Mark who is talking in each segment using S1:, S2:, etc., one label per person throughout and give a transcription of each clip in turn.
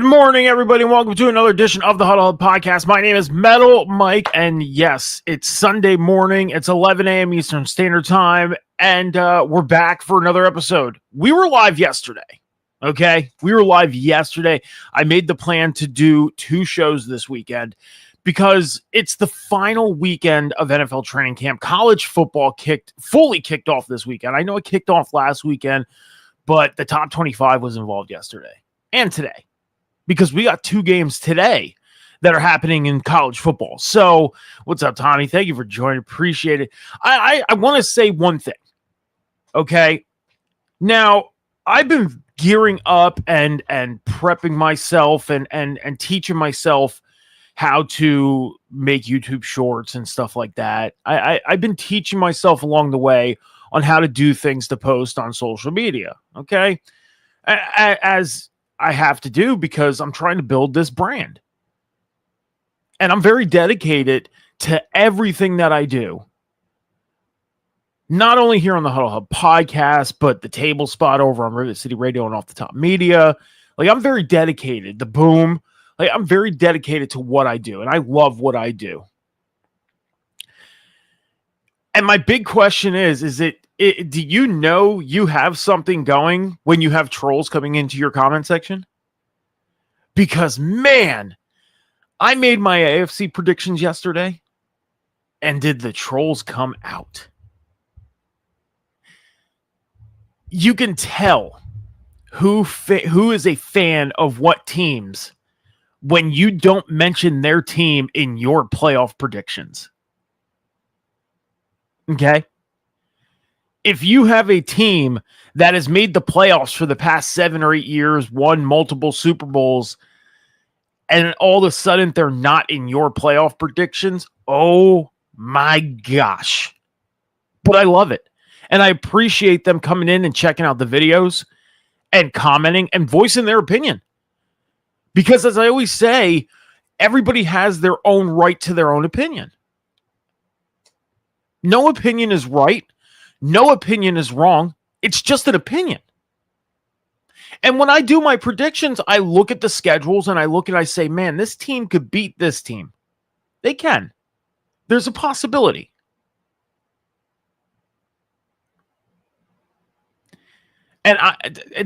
S1: Good morning, everybody, and welcome to another edition of the Huddle Hub Podcast. My name is Metal Mike, and yes, it's Sunday morning. It's 11 a.m. Eastern Standard Time, and we're back for another episode. We were live yesterday, okay? We were live yesterday. I made the plan to do 2 shows this weekend because it's the final weekend of NFL training camp. College football fully kicked off this weekend. I know it kicked off last weekend, but the top 25 was involved yesterday and today, because we got 2 games today that are happening in college football. So what's up, Tommy? Thank you for joining. Appreciate it. I want to say one thing, okay? Now, I've been gearing up and prepping myself and teaching myself how to make YouTube shorts and stuff like that. I've been teaching myself along the way on how to do things to post on social media, okay? As I have to do, because I'm trying to build this brand. And I'm very dedicated to everything that I do. Not only here on the Huddle Hub podcast, but the table spot over on Rivet City Radio and Off the Top Media. Like, I'm very dedicated. The Boom. Like, I'm very dedicated to what I do, and I love what I do. And my big question is do you know you have something going when you have trolls coming into your comment section? Because, man, I made my AFC predictions yesterday, and did the trolls come out? You can tell who is a fan of what teams when you don't mention their team in your playoff predictions. Okay? If you have a team that has made the playoffs for the past 7 or 8 years, won multiple Super Bowls, and all of a sudden they're not in your playoff predictions, oh my gosh. But I love it. And I appreciate them coming in and checking out the videos and commenting and voicing their opinion. Because as I always say, everybody has their own right to their own opinion. No opinion is right. No opinion is wrong. It's just an opinion. And when I do my predictions, I look at the schedules and I say, man, this team could beat this team. They can. There's a possibility. And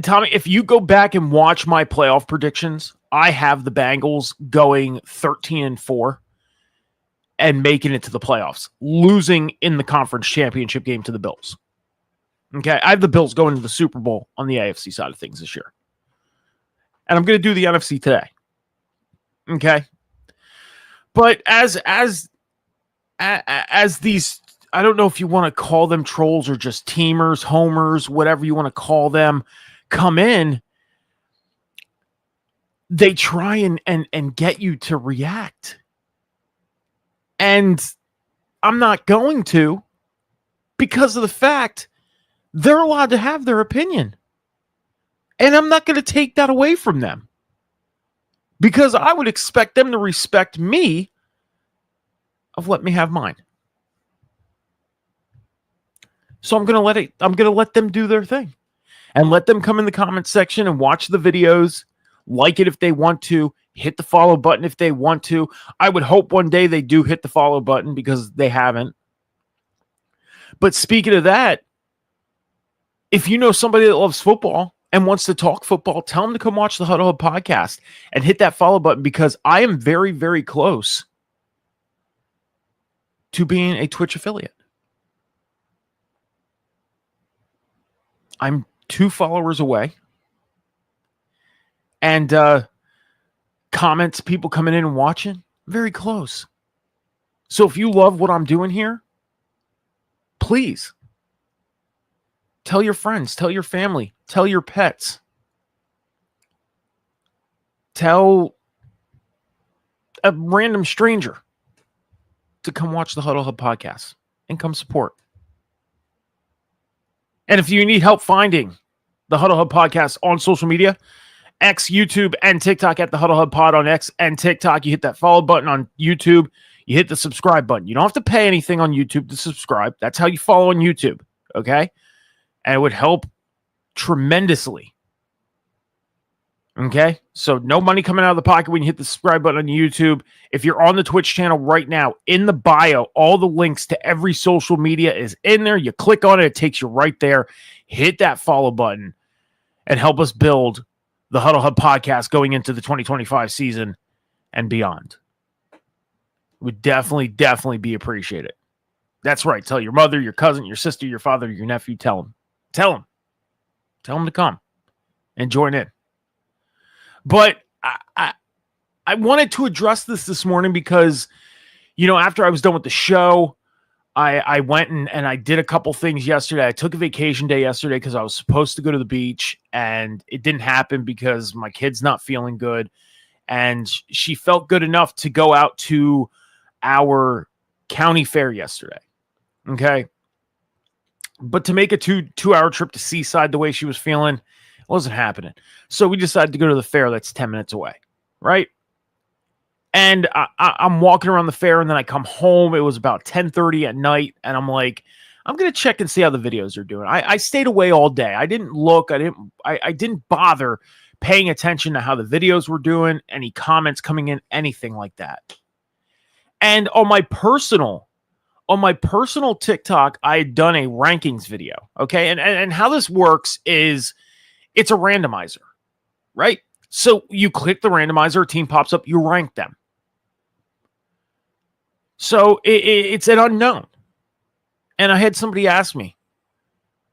S1: Tommy, if you go back and watch my playoff predictions, I have the Bengals going 13-4 and making it to the playoffs, losing in the conference championship game to the Bills. Okay, I have the Bills going to the Super Bowl on the AFC side of things this year. And I'm going to do the NFC today. Okay? But as these, I don't know if you want to call them trolls or just teamers, homers, whatever you want to call them, come in, they try and get you to react. And I'm not going to, because of the fact they're allowed to have their opinion. And I'm not going to take that away from them, because I would expect them to respect me of let me have mine. So I'm going to let them do their thing and let them come in the comment section and watch the videos, like it if they want to, hit the follow button if they want to. I would hope one day they do hit the follow button, because they haven't. But speaking of that, if you know somebody that loves football and wants to talk football, tell them to come watch the Huddle Hub podcast and hit that follow button, because I am very, very close to being a Twitch affiliate. I'm 2 followers away. And comments, people coming in and watching, very close. So if you love what I'm doing here, please tell your friends, tell your family, tell your pets, tell a random stranger to come watch the Huddle Hub podcast and come support. And if you need help finding the Huddle Hub podcast on social media, X, YouTube, and TikTok at the Huddle Hub Pod on X and TikTok. You hit that follow button on YouTube. You hit the subscribe button. You don't have to pay anything on YouTube to subscribe. That's how you follow on YouTube, okay? And it would help tremendously. Okay, so no money coming out of the pocket when you hit the subscribe button on YouTube. If you're on the Twitch channel right now, in the bio, all the links to every social media is in there. You click on it, it takes you right there. Hit that follow button and help us build the Huddle Hub podcast going into the 2025 season and beyond. Would definitely be appreciated. That's right. Tell your mother, your cousin, your sister, your father, your nephew. Tell them to come and join in. But I wanted to address this morning because, after I was done with the show, I went and I did a couple things yesterday. I took a vacation day yesterday because I was supposed to go to the beach, and it didn't happen because my kid's not feeling good. And she felt good enough to go out to our county fair yesterday. Okay. But to make a two-hour trip to Seaside the way she was feeling, it wasn't happening. So we decided to go to the fair that's 10 minutes away, right? And I'm walking around the fair, and then I come home. It was about 10:30 at night, and I'm like, I'm going to check and see how the videos are doing. I stayed away all day. I didn't look. I didn't bother paying attention to how the videos were doing, any comments coming in, anything like that. And on my personal TikTok, I had done a rankings video. Okay. And how this works is it's a randomizer, right? So you click the randomizer, a team pops up, you rank them. So it's an unknown. And I had somebody ask me,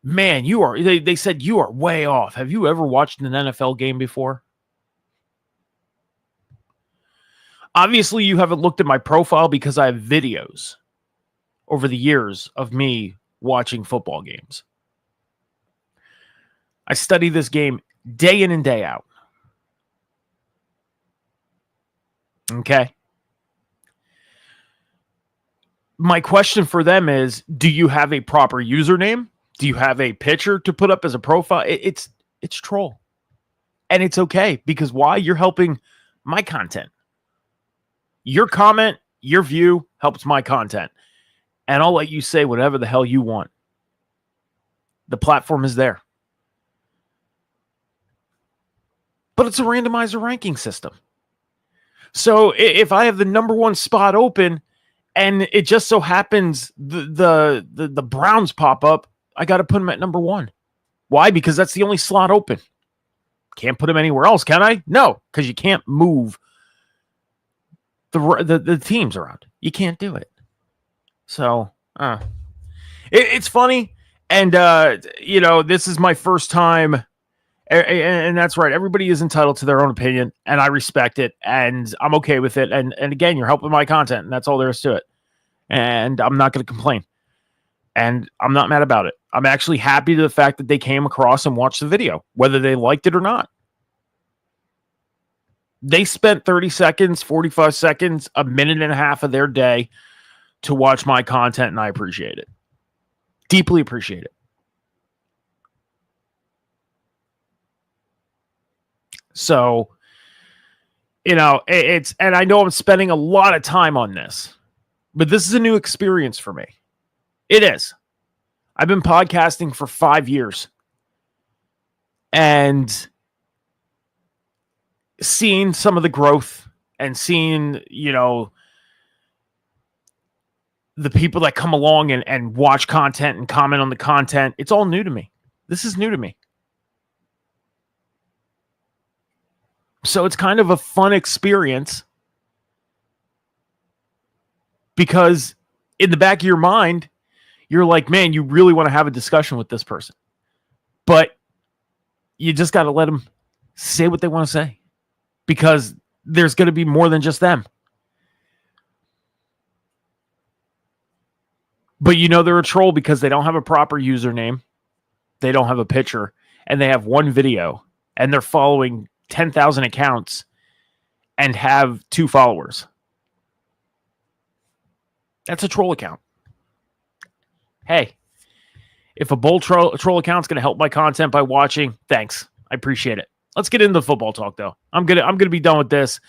S1: man, they said you are way off. Have you ever watched an NFL game before? Obviously, you haven't looked at my profile because I have videos over the years of me watching football games. I study this game day in and day out. Okay. My question for them is, do you have a proper username? Do you have a picture to put up as a profile? It's troll. And it's okay, because why? You're helping my content. Your comment, your view helps my content. And I'll let you say whatever the hell you want. The platform is there. But it's a randomizer ranking system. So if I have the number one spot open and it just so happens the Browns pop up, I got to put them at number one. Why? Because that's the only slot open. Can't put them anywhere else, can I? No, because you can't move the teams around. You can't do it. So it's funny. And, this is my first time. And that's right. Everybody is entitled to their own opinion, and I respect it, and I'm okay with it. And again, you're helping my content, and that's all there is to it. And I'm not going to complain. And I'm not mad about it. I'm actually happy to the fact that they came across and watched the video, whether they liked it or not. They spent 30 seconds, 45 seconds, a minute and a half of their day to watch my content, and I appreciate it. Deeply appreciate it. So, and I know I'm spending a lot of time on this, but this is a new experience for me. It is. I've been podcasting for 5 years, and seeing some of the growth and seeing, the people that come along and watch content and comment on the content, it's all new to me. This is new to me. So it's kind of a fun experience, because in the back of your mind, you're like, man, you really want to have a discussion with this person. But you just got to let them say what they want to say, because there's going to be more than just them. But they're a troll because they don't have a proper username. They don't have a picture, and they have one video, and they're following 10,000 accounts and have 2 followers. That's a troll account. Hey, if a bull troll account's going to help my content by watching, thanks. I appreciate it. Let's get into the football talk, though. I'm gonna be done with this.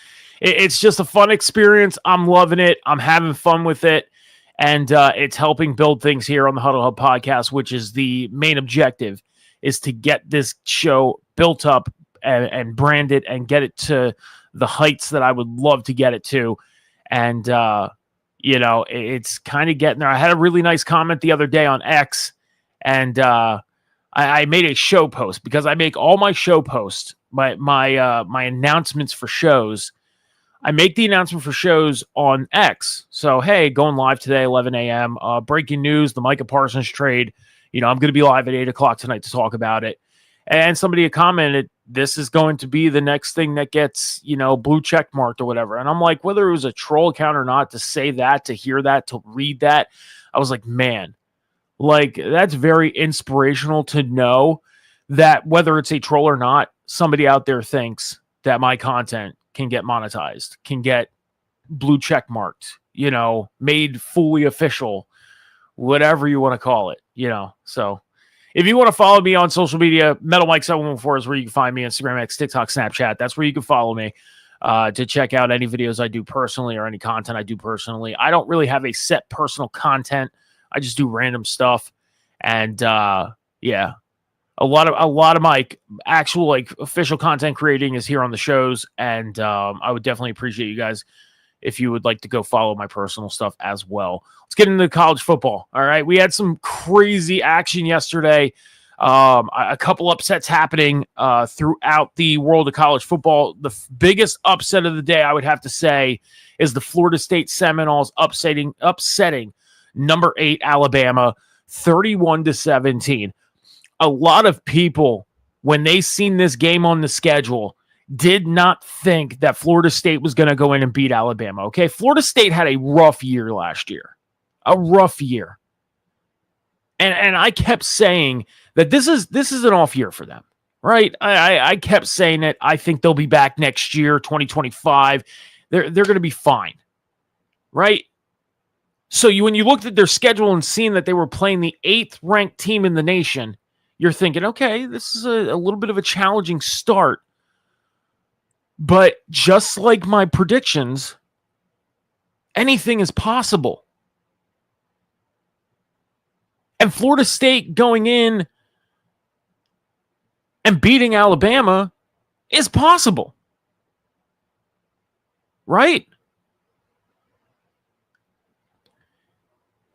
S1: It's just a fun experience. I'm loving it. I'm having fun with it. And it's helping build things here on the Huddle Hub podcast, which is the main objective, is to get this show built up and brand it and get it to the heights that I would love to get it to. And, it's kind of getting there. I had a really nice comment the other day on X, and I made a show post because I make all my show posts, my announcements for shows. I make the announcement for shows on X. So, hey, going live today, 11 a.m. Breaking news, the Micah Parsons trade. I'm going to be live at 8 o'clock tonight to talk about it. And somebody had commented, this is going to be the next thing that gets, blue check marked or whatever. And I'm like, whether it was a troll account or not, to say that, to hear that, to read that, I was like, man, that's very inspirational to know that whether it's a troll or not, somebody out there thinks that my content can get monetized, can get blue check marked, made fully official, whatever you want to call it, So if you want to follow me on social media, Metal Mike 714 is where you can find me. Instagram, X, TikTok, Snapchat. That's where you can follow me to check out any videos I do personally or any content I do personally. I don't really have a set personal content. I just do random stuff. And a lot of my actual official content creating is here on the shows, and I would definitely appreciate you guys if you would like to go follow my personal stuff as well. Let's get into college football. All right, we had some crazy action yesterday. A couple upsets happening throughout the world of college football. The biggest upset of the day, I would have to say, is the Florida State Seminoles upsetting number 8 Alabama 31-17. A lot of people, when they seen this game on the schedule, did not think that Florida State was going to go in and beat Alabama. Okay, Florida State had a rough year last year. A rough year. And I kept saying that this is an off year for them, right? I kept saying it. I think they'll be back next year, 2025. They're going to be fine, right? So when you looked at their schedule and seen that they were playing the 8th ranked team in the nation, you're thinking, okay, this is a little bit of a challenging start. But just like my predictions, anything is possible. And Florida State going in and beating Alabama is possible. Right?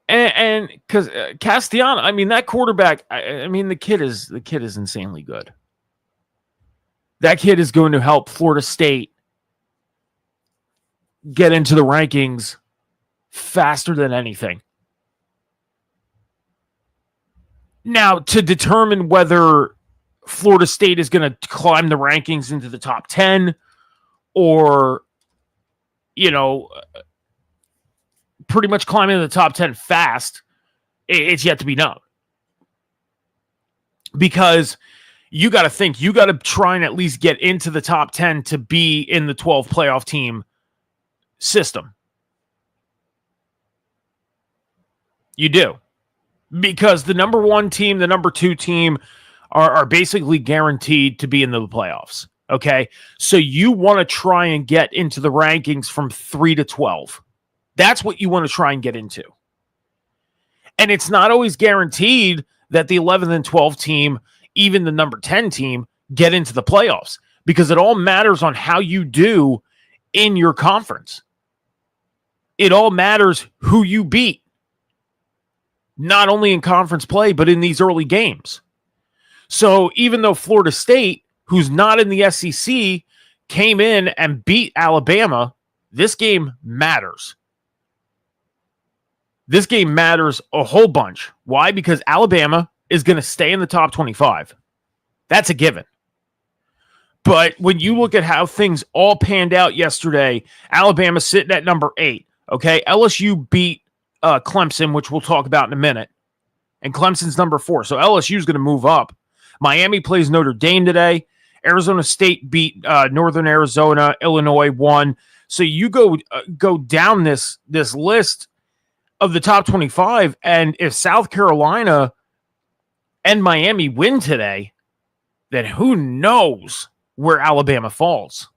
S1: And because Castellano, that quarterback, the kid is insanely good. That kid is going to help Florida State get into the rankings faster than anything. Now, to determine whether Florida State is going to climb the rankings into the top 10 or, pretty much climbing to the top 10 fast, it's yet to be known. Because you got to try and at least get into the top 10 to be in the 12 playoff team system. You do. Because the number 1 team, the number 2 team are basically guaranteed to be in the playoffs. Okay? So you want to try and get into the rankings from 3 to 12. That's what you want to try and get into. And it's not always guaranteed that the 11th and 12th team, even the number 10 team, get into the playoffs, because it all matters on how you do in your conference. It all matters who you beat, not only in conference play, but in these early games. So even though Florida State, who's not in the SEC, came in and beat Alabama, this game matters. This game matters a whole bunch. Why? Because Alabama is going to stay in the top 25. That's a given. But when you look at how things all panned out yesterday, Alabama sitting at number 8. Okay, LSU beat Clemson, which we'll talk about in a minute. And Clemson's number 4. So LSU's going to move up. Miami plays Notre Dame today. Arizona State beat Northern Arizona. Illinois won. So you go down this list of the top 25, and if South Carolina and Miami win today, then who knows where Alabama falls.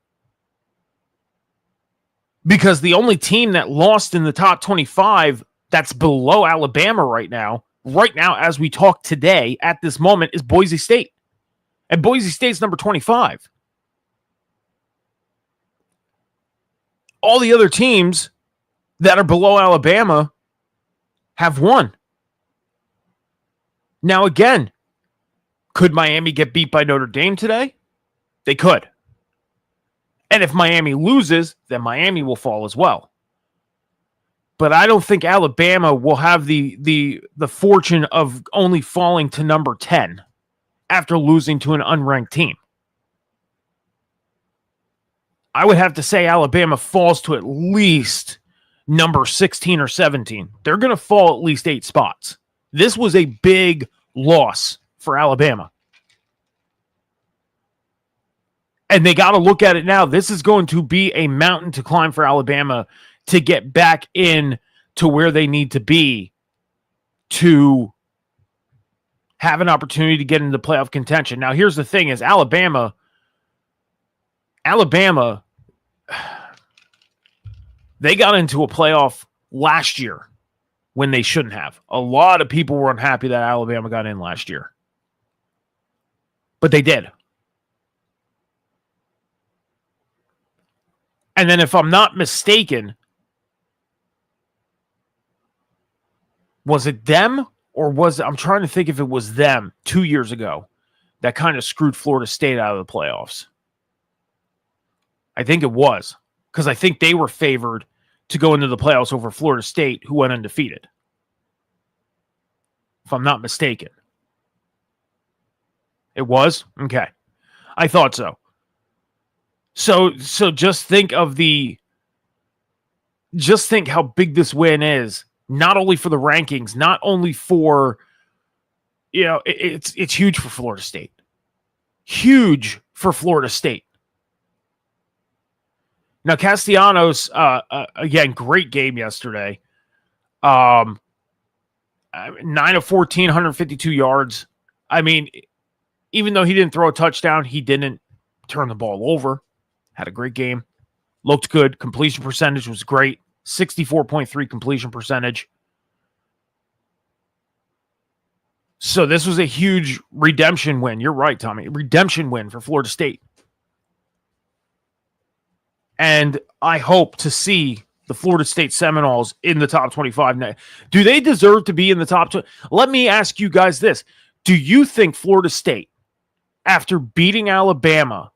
S1: Because the only team that lost in the top 25 that's below Alabama right now as we talk today at this moment, is Boise State. And Boise State's number 25. All the other teams that are below Alabama have won. Now, again, could Miami get beat by Notre Dame today? They could. And if Miami loses, then Miami will fall as well. But I don't think Alabama will have the fortune of only falling to number 10 after losing to an unranked team. I would have to say Alabama falls to at least number 16 or 17. They're going to fall at least 8 spots. This was a big loss for Alabama. And they got to look at it now. This is going to be a mountain to climb for Alabama to get back in to where they need to be to have an opportunity to get into playoff contention. Now, here's the thing is Alabama, they got into a playoff last year when they shouldn't have. A lot of people were unhappy that Alabama got in last year. But they did. And then if I'm not mistaken, was it them or I'm trying to think if it was them 2 years ago that kind of screwed Florida State out of the playoffs. I think it was because I think they were favored to go into the playoffs over Florida State, who went undefeated. If I'm not mistaken. It was? Okay. I thought so. So just think how big this win is, not only for the rankings, not only for, it's huge for Florida State. Huge for Florida State. Now, Castellanos, again, great game yesterday. 9 of 14, 152 yards. I mean, even though he didn't throw a touchdown, he didn't turn the ball over. Had a great game. Looked good. Completion percentage was great. 64.3 completion percentage. So this was a huge redemption win. You're right, Tommy. Redemption win for Florida State. And I hope to see the Florida State Seminoles in the top 25. Do they deserve to be in the top 20? Let me ask you guys this. Do you think Florida State, after beating Alabama,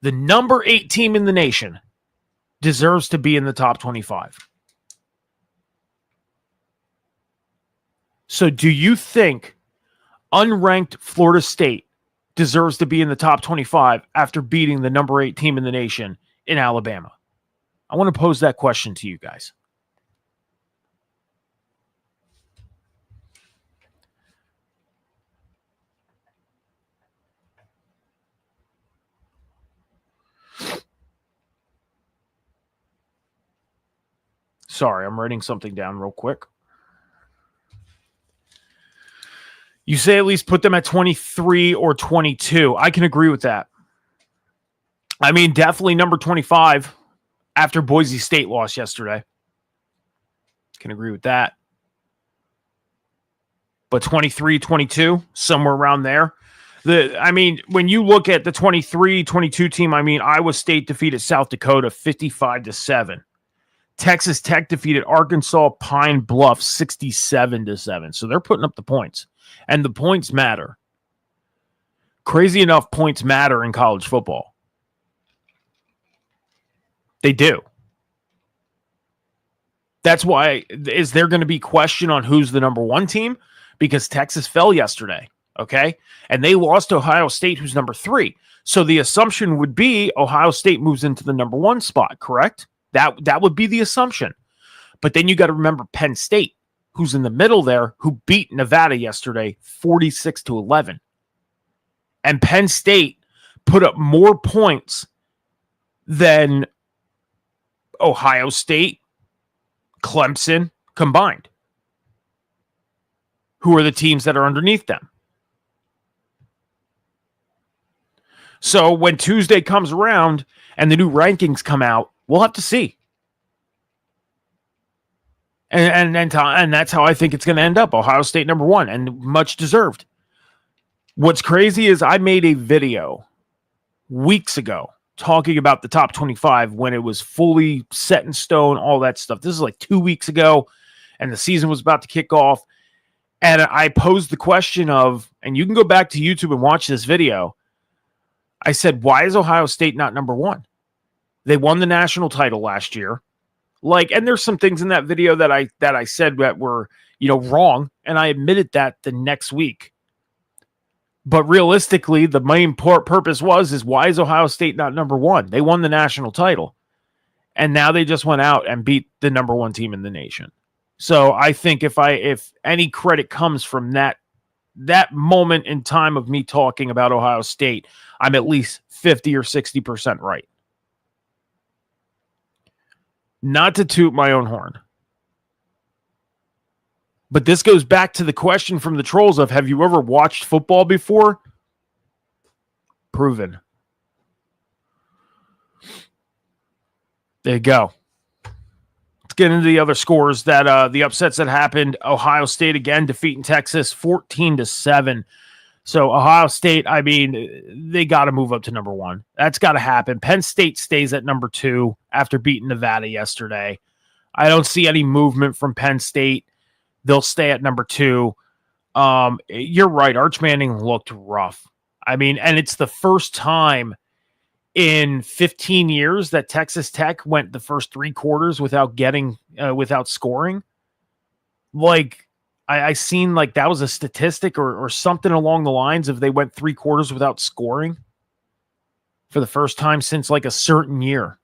S1: the number 8 team in the nation, deserves to be in the top 25? So do you think unranked Florida State deserves to be in the top 25 after beating the number 8 team in the nation in Alabama? I want to pose that question to you guys. Sorry, I'm writing something down real quick. You say at least put them at 23 or 22. I can agree with that. I mean, definitely number 25 after Boise State lost yesterday. Can agree with that. But 23, 22, somewhere around there. When you look at the 23, 22 team, Iowa State defeated South Dakota 55-7. Texas Tech defeated Arkansas Pine Bluff 67-7. So they're putting up the points. And the points matter. Crazy enough, points matter in college football. They do. That's why, is there going to be question on who's the number 1 team? Because Texas fell yesterday, okay? And they lost to Ohio State, who's number 3. So the assumption would be Ohio State moves into the number 1 spot, correct? That would be the assumption. But then you got to remember Penn State, who's in the middle there, who beat Nevada yesterday 46-11. And Penn State put up more points than Ohio State, Clemson combined, who are the teams that are underneath them. So when Tuesday comes around and the new rankings come out, we'll have to see. And that's how I think it's going to end up. Ohio State number 1, and much deserved. What's crazy is I made a video weeks ago talking about the top 25 when it was fully set in stone, all that stuff. This is like 2 weeks ago, and the season was about to kick off. And I posed the question of, and you can go back to YouTube and watch this video. I said, why is Ohio State not number one? They won the national title last year. And there's some things in that video that I said that were, wrong. And I admitted that the next week. But realistically, the main purpose is why is Ohio State not number one? They won the national title. And now they just went out and beat the number one team in the nation. So I think if any credit comes from that moment in time of me talking about Ohio State, I'm at least 50 or 60% right. Not to toot my own horn. But this goes back to the question from the trolls of, have you ever watched football before? Proven. There you go. Let's get into the other scores that the upsets that happened. Ohio State again defeating Texas 14-7. So Ohio State, I mean, they got to move up to number one. That's got to happen. Penn State stays at number two after beating Nevada yesterday. I don't see any movement from Penn State. They'll stay at number two. You're right. Arch Manning looked rough. I mean, and it's the first time in 15 years that Texas Tech went the first three quarters without scoring. I seen that was a statistic or something along the lines of they went three quarters without scoring for the first time since a certain year,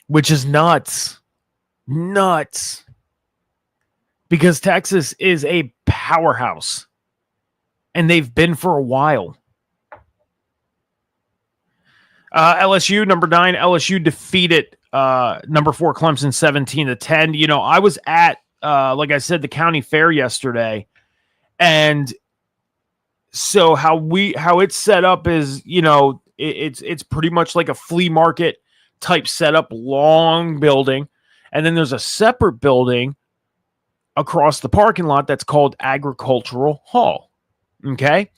S1: which is nuts. Because Texas is a powerhouse and they've been for a while. LSU, number 9, LSU defeated number 4 Clemson 17-10. I was at like I said, the county fair yesterday. And so how it's set up is, it's pretty much like a flea market type setup, long building. And then there's a separate building across the parking lot that's called Agricultural Hall. Okay.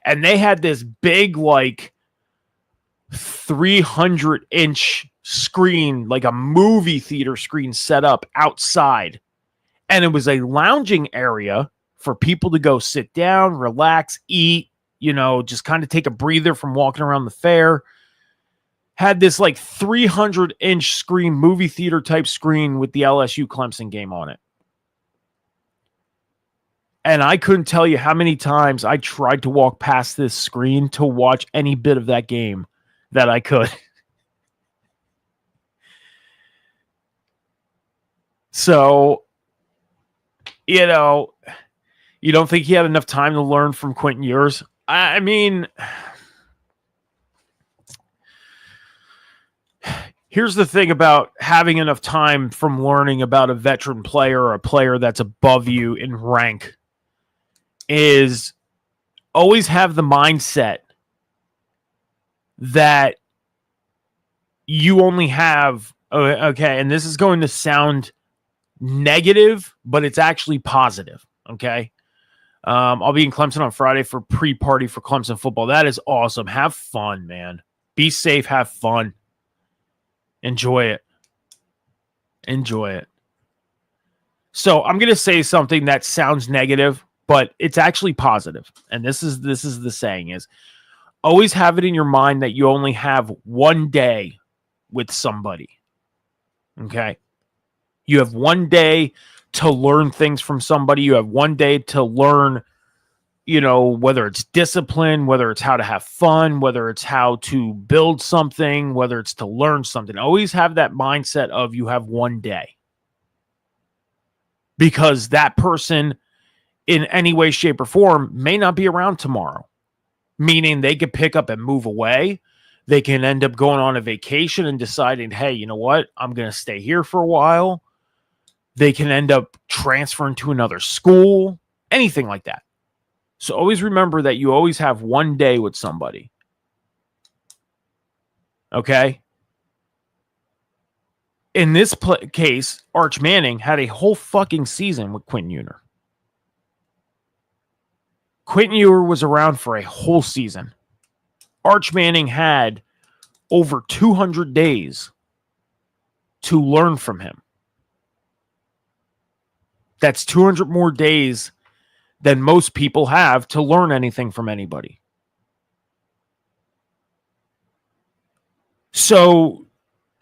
S1: And they had this big, 300-inch screen, like a movie theater screen set up outside. And it was a lounging area for people to go sit down, relax, eat, just kind of take a breather from walking around the fair. Had this 300-inch screen, movie theater type screen with the LSU Clemson game on it. And I couldn't tell you how many times I tried to walk past this screen to watch any bit of that game that I could. So, you don't think he had enough time to learn from Quentin Ewers? I mean, here's the thing about having enough time from learning about a veteran player or a player that's above you in rank is always have the mindset that you only have, okay, and this is going to sound negative, but it's actually positive. Okay. I'll be in Clemson on Friday for pre-party for Clemson football. That is awesome. Have fun, man. Be safe. Have fun. Enjoy it. So I'm going to say something that sounds negative, but it's actually positive. And this is the saying is always have it in your mind that you only have one day with somebody. Okay. You have one day to learn things from somebody. You have one day to learn, whether it's discipline, whether it's how to have fun, whether it's how to build something, whether it's to learn something. Always have that mindset of you have one day. Because that person in any way, shape, or form may not be around tomorrow. Meaning they could pick up and move away. They can end up going on a vacation and deciding, hey, you know what? I'm going to stay here for a while. They can end up transferring to another school, anything like that. So always remember that you always have one day with somebody. Okay? In this case, Arch Manning had a whole fucking season with Quentin Ewers. Quentin Ewers was around for a whole season. Arch Manning had over 200 days to learn from him. That's 200 more days than most people have to learn anything from anybody. So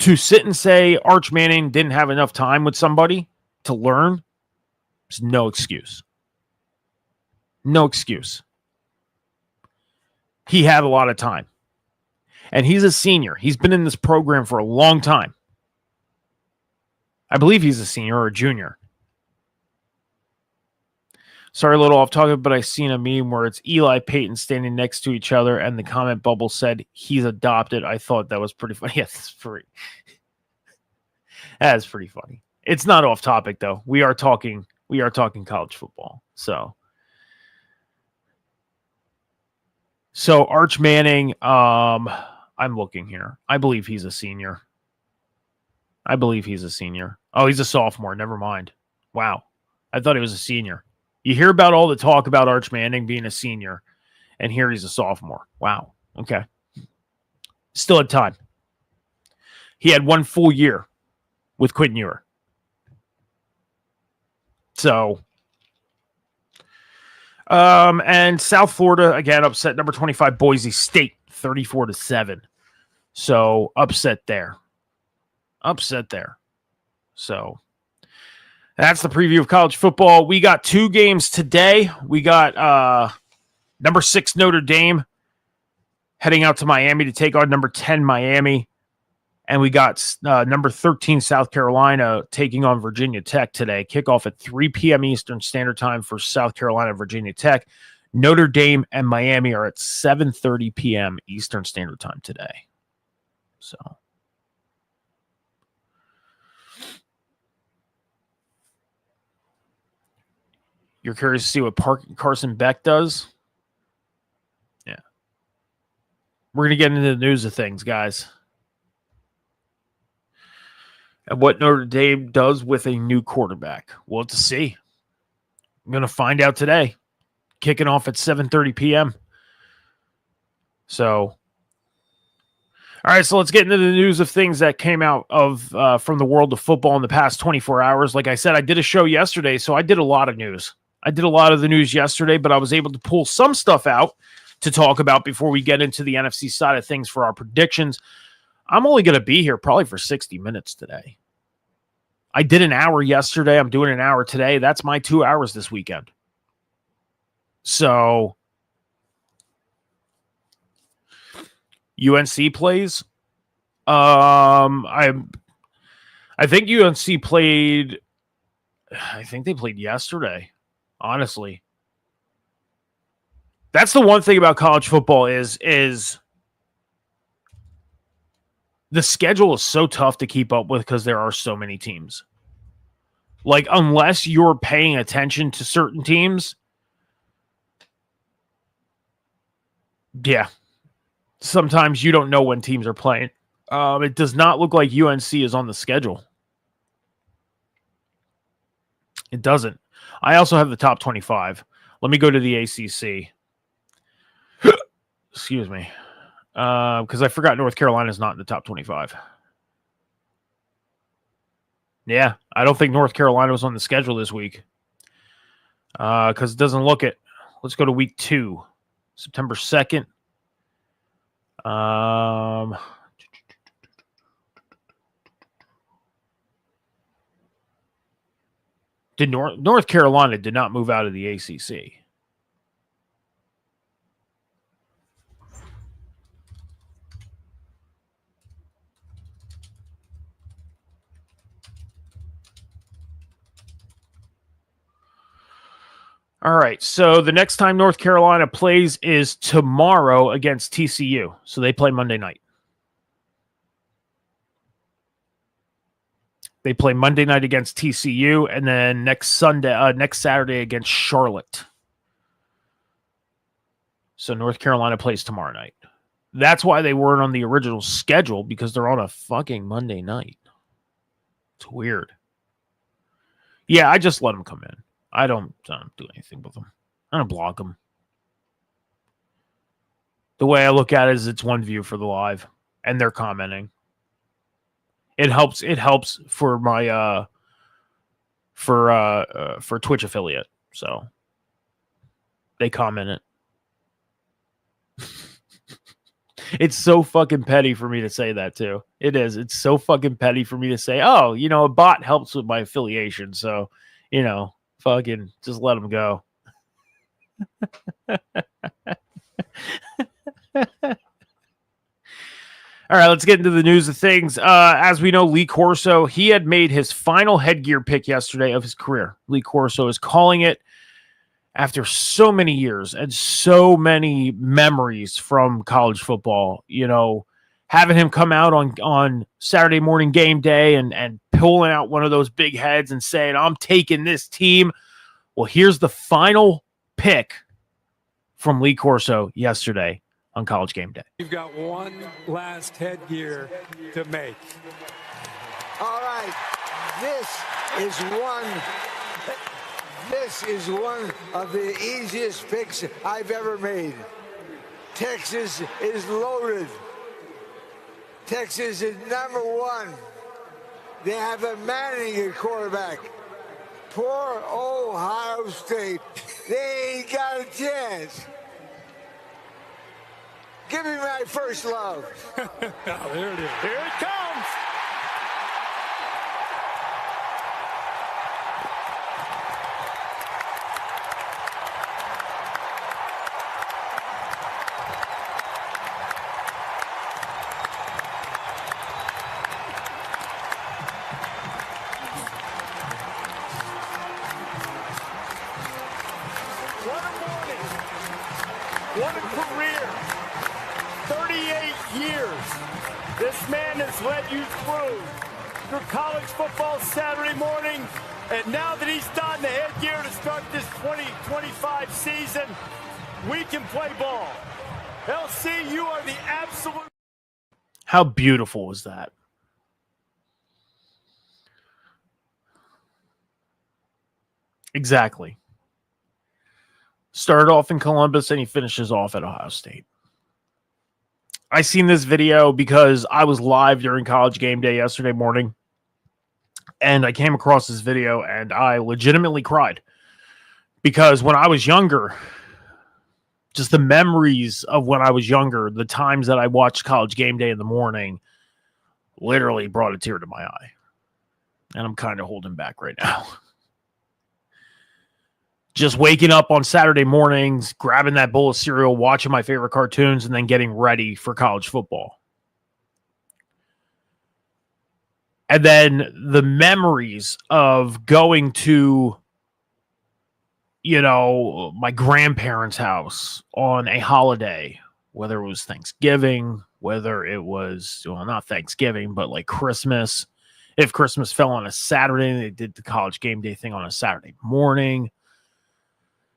S1: to sit and say Arch Manning didn't have enough time with somebody to learn is no excuse. No excuse. He had a lot of time. And he's a senior. He's been in this program for a long time. I believe he's a senior or a junior. Sorry, a little off topic, but I seen a meme where it's Eli Peyton standing next to each other, and the comment bubble said he's adopted. I thought that was pretty funny. Yes, that's pretty funny. It's not off topic though. We are talking college football. So Arch Manning, I'm looking here. I believe he's a senior. Oh, he's a sophomore. Never mind. Wow. I thought he was a senior. You hear about all the talk about Arch Manning being a senior, and here he's a sophomore. Wow. Okay. Still had time. He had 1 full year with Quinn Ewers. So, and South Florida, again, upset number 25 Boise State, 34-7. So, upset there. So, that's the preview of college football. We got 2 games today. We got number 6 Notre Dame heading out to Miami to take on number 10 Miami. And we got number 13 South Carolina taking on Virginia Tech today. Kickoff at 3 p.m. Eastern Standard Time for South Carolina, Virginia Tech. Notre Dame and Miami are at 7:30 p.m. Eastern Standard Time today. So, you're curious to see what Carson Beck does? Yeah. We're going to get into the news of things, guys. And what Notre Dame does with a new quarterback. We'll have to see. I'm going to find out today. Kicking off at 7:30 p.m. So, all right, so let's get into the news of things that came out of from the world of football in the past 24 hours. Like I said, I did a show yesterday, so I did a lot of news. I did a lot of the news yesterday, but I was able to pull some stuff out to talk about before we get into the NFC side of things for our predictions. I'm only going to be here probably for 60 minutes today. I did an hour yesterday. I'm doing an hour today. That's my 2 hours this weekend. So, UNC plays. I think UNC played. I think they played yesterday. Honestly, that's the one thing about college football is the schedule is so tough to keep up with because there are so many teams. Like, unless you're paying attention to certain teams, yeah, sometimes you don't know when teams are playing. It does not look like UNC is on the schedule. It doesn't. I also have the top 25. Let me go to the ACC. Excuse me. Because I forgot North Carolina is not in the top 25. Yeah, I don't think North Carolina was on the schedule this week. Because it doesn't look it. Let's go to week 2. September 2nd. North Carolina did not move out of the ACC. All right, so the next time North Carolina plays is tomorrow against TCU. So they play Monday night. They play Monday night against TCU, and then next Saturday against Charlotte. So North Carolina plays tomorrow night. That's why they weren't on the original schedule, because they're on a fucking Monday night. It's weird. Yeah, I just let them come in. I don't do anything with them. I don't block them. The way I look at it is it's one view for the live. and they're commenting. It helps for my for Twitch affiliate. So they comment it. It's so fucking petty for me to say that too. It is. It's so fucking petty for me to say, oh, a bot helps with my affiliation. So, fucking just let them go. All right, let's get into the news of things. As we know, Lee Corso, he had made his final headgear pick yesterday of his career. Lee Corso is calling it after so many years and so many memories from college football. Having him come out on Saturday morning game day and pulling out one of those big heads and saying, I'm taking this team. Well, here's the final pick from Lee Corso yesterday on College Game Day.
S2: You've got one last headgear to make.
S3: All right, this is one of the easiest picks I've ever made. Texas is loaded. Texas is number one. They have a Manning at quarterback. Poor Ohio State. They ain't got a chance. Give me my first love.
S2: Oh, there it is. Here it comes. What a morning. What a career. 38 years. This man has led you through college football Saturday morning. And now that he's donned the headgear to start this 2025 season, we can play ball. LC, you are the absolute.
S1: How beautiful was that? Exactly. Started off in Columbus and he finishes off at Ohio State. I seen this video because I was live during College Game Day yesterday morning, and I came across this video and I legitimately cried because when I was younger, just the memories of when I was younger, the times that I watched College Game Day in the morning literally brought a tear to my eye, and I'm kind of holding back right now. Just waking up on Saturday mornings, grabbing that bowl of cereal, watching my favorite cartoons, and then getting ready for college football. And then the memories of going to, my grandparents' house on a holiday, whether it was Thanksgiving, whether it was, not Thanksgiving, but like Christmas. If Christmas fell on a Saturday, they did the College Game Day thing on a Saturday morning.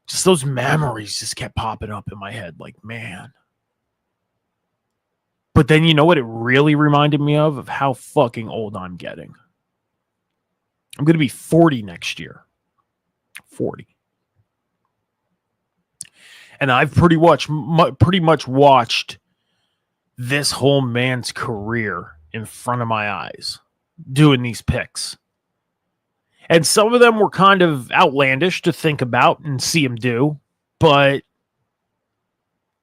S1: Just those memories just kept popping up in my head like, man. But then you know what it really reminded me of how fucking old I'm getting. I'm going to be 40 next year. 40. And I've pretty much watched this whole man's career in front of my eyes doing these picks. And some of them were kind of outlandish to think about and see him do. But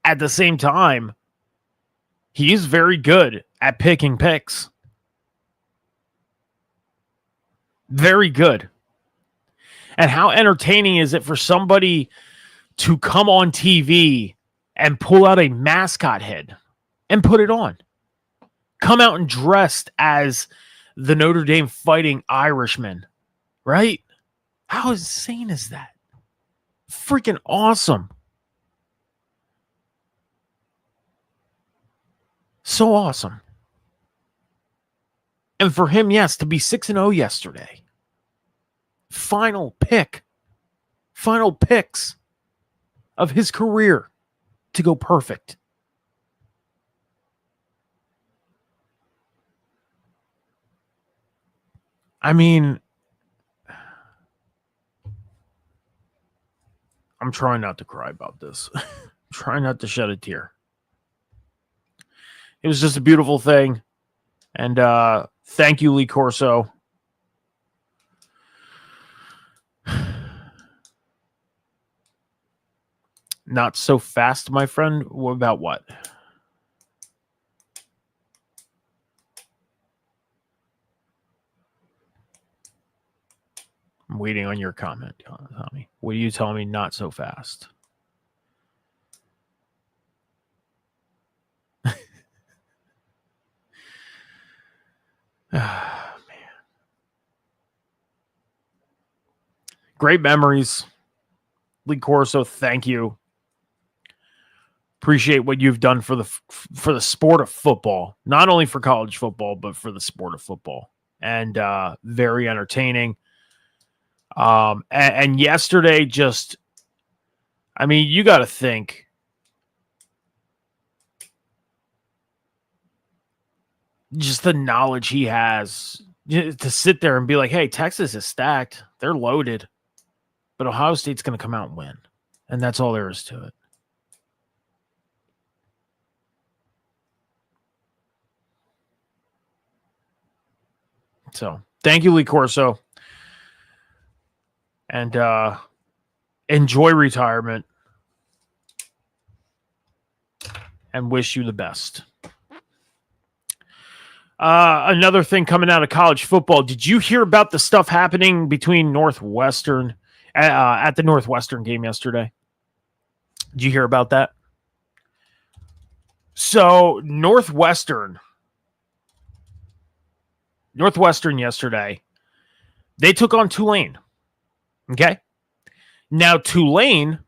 S1: at the same time, he is very good at picking picks. Very good. And how entertaining is it for somebody to come on TV and pull out a mascot head and put it on? Come out and dressed as the Notre Dame Fighting Irishman. Right? How insane is that? Freaking awesome. So awesome. And for him, yes, to be 6-0 yesterday. Final picks of his career to go perfect. I mean, I'm trying not to cry about this. I'm trying not to shed a tear. It was just a beautiful thing. And thank you, Lee Corso. Not so fast, my friend. What about what? I'm waiting on your comment, Tommy. What are you telling me? Not so fast. Man. Great memories. Lee Corso, thank you. Appreciate what you've done for the sport of football. Not only for college football, but for the sport of football. And very entertaining. And yesterday just, I mean, you got to think. Just the knowledge he has to sit there and be like, hey, Texas is stacked. They're loaded. But Ohio State's going to come out and win. And that's all there is to it. So, thank you, Lee Corso. And enjoy retirement. And wish you the best. Another thing coming out of college football. Did you hear about the stuff happening between Northwestern at the Northwestern game yesterday? Did you hear about that? So Northwestern yesterday, they took on Tulane. Okay. Now Tulane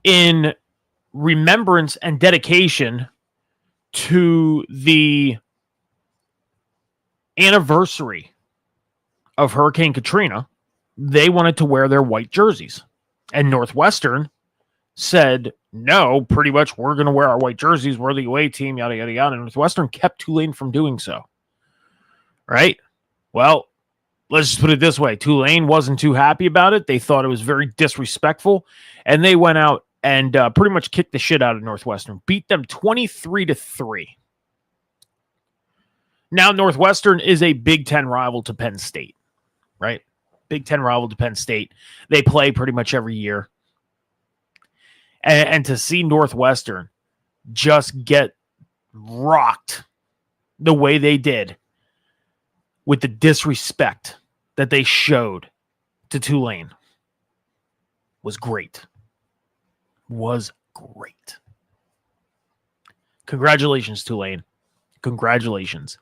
S1: in remembrance and dedication to the anniversary of Hurricane Katrina, they wanted to wear their white jerseys. And Northwestern said, no, pretty much we're going to wear our white jerseys. We're the away team, yada, yada, yada. And Northwestern kept Tulane from doing so. Right? Well, let's just put it this way. Tulane wasn't too happy about it. They thought it was very disrespectful. And they went out and pretty much kicked the shit out of Northwestern. Beat them 23-3. Now Northwestern is a Big Ten rival to Penn State. Right? Big Ten rival to Penn State. They play pretty much every year. And to see Northwestern just get rocked the way they did with the disrespect that they showed to Tulane was great. Was great. Congratulations, Tulane. Congratulations.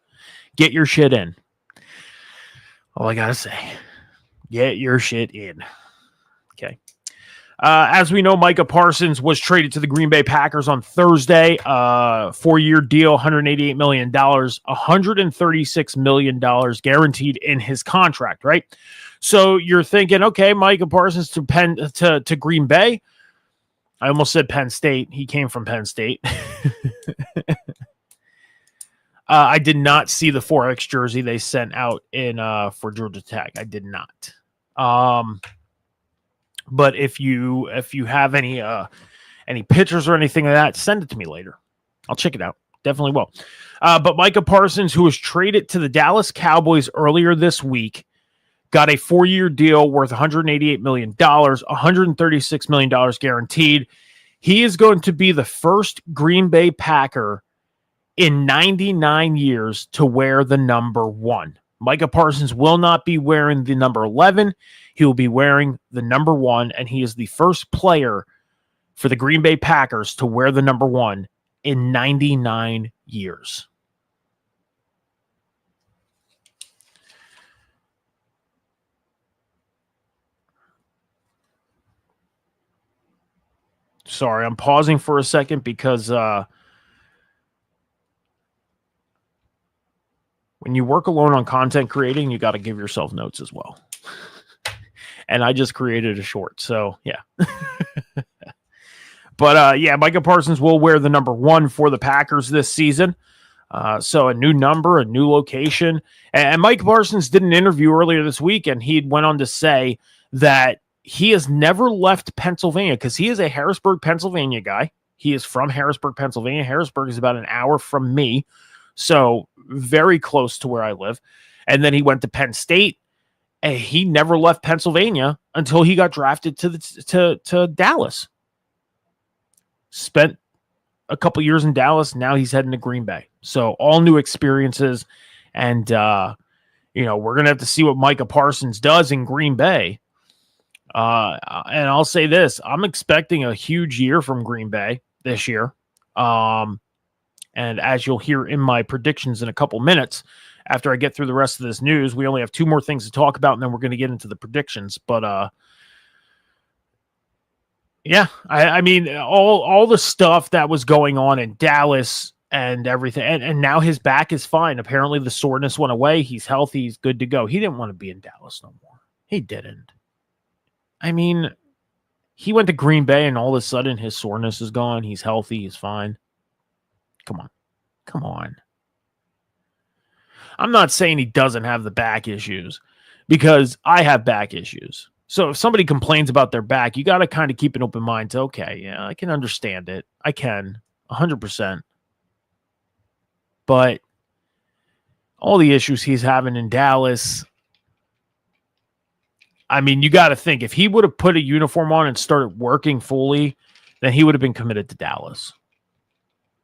S1: Get your shit in. All I got to say, get your shit in. Okay. As we know, Micah Parsons was traded to the Green Bay Packers on Thursday. 4-year deal, $188 million, $136 million guaranteed in his contract, right? So you're thinking, okay, Micah Parsons to Green Bay. I almost said Penn State. He came from Penn State. I did not see the 4X jersey they sent out in for Georgia Tech. I did not. But if you have any pictures or anything like that, send it to me later. I'll check it out. Definitely will. But Micah Parsons, who was traded to the Dallas Cowboys earlier this week, got a 4-year deal worth $188 million, $136 million guaranteed. He is going to be the first Green Bay Packer in 99 years to wear the number 1. Micah Parsons will not be wearing the number 11. He will be wearing the number 1, and he is the first player for the Green Bay Packers to wear the number 1 in 99 years. Sorry, I'm pausing for a second because when you work alone on content creating, you got to give yourself notes as well. And I just created a short, so yeah. But yeah, Micah Parsons will wear the number 1 for the Packers this season. So a new number, a new location. And Micah Parsons did an interview earlier this week, and he went on to say that he has never left Pennsylvania because he is a Harrisburg, Pennsylvania guy, He is from Harrisburg, Pennsylvania. Harrisburg is about an hour from me, so very close to where I live. And then he went to Penn State, and he never left Pennsylvania until he got drafted to Dallas. Spent a couple years in Dallas. Now he's heading to Green Bay. So all new experiences. And, we're going to have to see what Micah Parsons does in Green Bay. And I'll say this. I'm expecting a huge year from Green Bay this year. And as you'll hear in my predictions in a couple minutes, after I get through the rest of this news, we only have two more things to talk about, and then we're going to get into the predictions. But, yeah, I mean, all the stuff that was going on in Dallas and everything, and now his back is fine. Apparently the soreness went away. He's healthy. He's good to go. He didn't want to be in Dallas no more. He didn't. I mean, he went to Green Bay, and all of a sudden his soreness is gone. He's healthy. He's fine. Come on. I'm not saying he doesn't have the back issues, because I have back issues. So if somebody complains about their back, you got to kind of keep an open mind to, okay, yeah, I can understand it. I can 100%. But all the issues he's having in Dallas, I mean, you got to think, if he would have put a uniform on and started working fully, then he would have been committed to Dallas.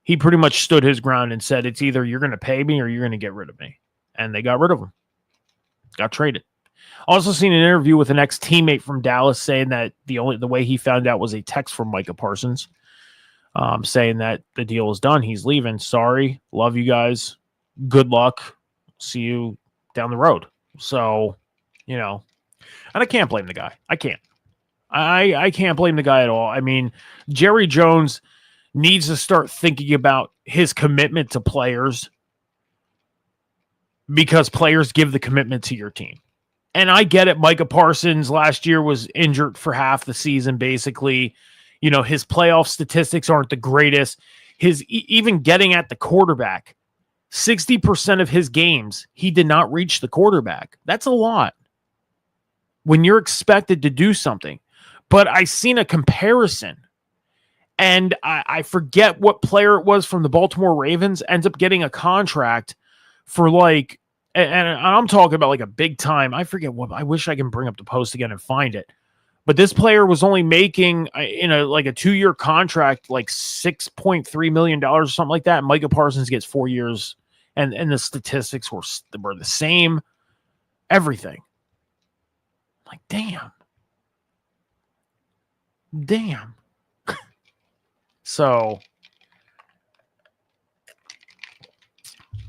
S1: He pretty much stood his ground and said, it's either you're going to pay me or you're going to get rid of me. And they got rid of him. Got traded. Also seen an interview with an ex-teammate from Dallas saying that the way he found out was a text from Micah Parsons, saying that the deal is done. He's leaving. Sorry. Love you guys. Good luck. See you down the road. So, and I can't blame the guy. I can't. I can't blame the guy at all. I mean, Jerry Jones needs to start thinking about his commitment to players, because players give the commitment to your team. And I get it. Micah Parsons last year was injured for half the season, basically. His playoff statistics aren't the greatest. His even getting at the quarterback, 60% of his games, he did not reach the quarterback. That's a lot when you're expected to do something. But I seen a comparison, and I forget what player it was from the Baltimore Ravens, ends up getting a contract for like, and I'm talking about like a big time. I forget what. I wish I can bring up the post again and find it. But this player was only making in a 2-year contract like $6.3 million or something like that. And Micah Parsons gets 4 years, and the statistics were the same. Everything. Like, damn. So,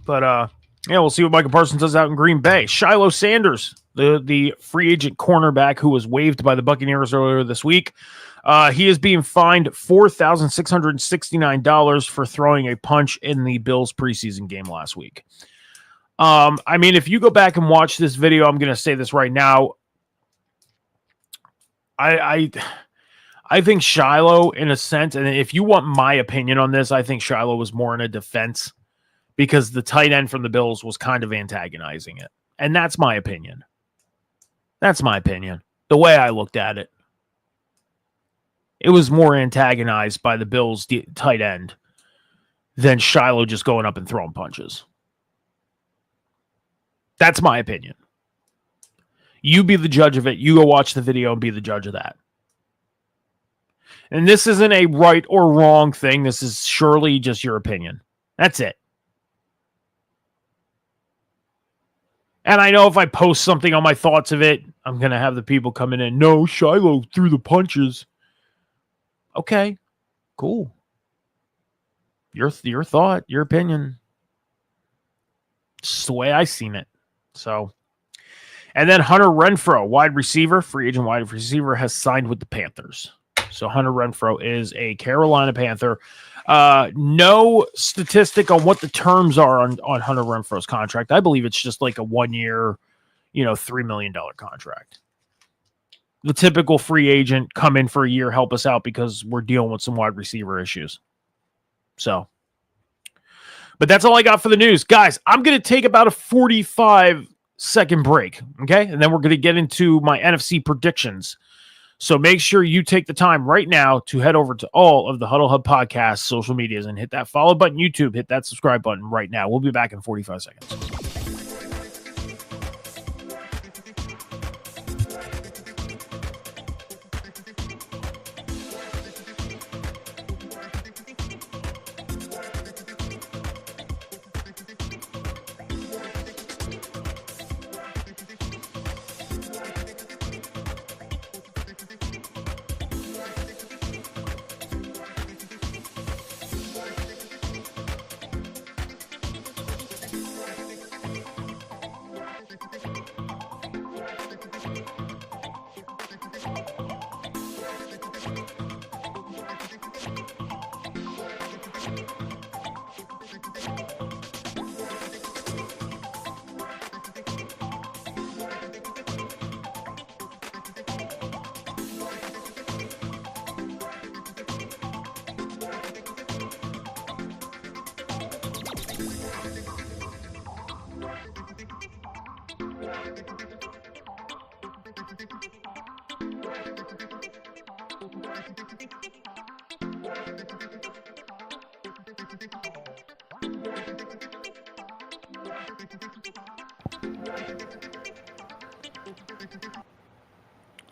S1: but yeah, we'll see what Micah Parsons does out in Green Bay. Shiloh Sanders, the free agent cornerback who was waived by the Buccaneers earlier this week, he is being fined $4,669 for throwing a punch in the Bills preseason game last week. I mean, if you go back and watch this video, I'm going to say this right now. I think Shiloh, in a sense, and if you want my opinion on this, I think Shiloh was more in a defense, because the tight end from the Bills was kind of antagonizing it. And that's my opinion. The way I looked at it. It was more antagonized by the Bills' tight end than Shiloh just going up and throwing punches. That's my opinion. You be the judge of it. You go watch the video and be the judge of that. And this isn't a right or wrong thing. This is surely just your opinion. That's it. And I know if I post something on my thoughts of it, I'm going to have the people coming in. No, Shiloh threw the punches. Okay, cool. Your thought, your opinion. It's just the way I seen it. So, and then Hunter Renfrow, free agent wide receiver, has signed with the Panthers. So Hunter Renfrow is a Carolina Panther. No statistic on what the terms are on Hunter Renfrow's contract. I believe it's just like a 1 year, $3 million contract. The typical free agent, come in for a year, help us out because we're dealing with some wide receiver issues. So, but that's all I got for the news. Guys, I'm going to take about a 45-second break, okay? And then we're going to get into my NFC predictions. So make sure you take the time right now to head over to all of the Huddle Hub podcast social medias and hit that follow button, YouTube, hit that subscribe button right now. We'll be back in 45 seconds.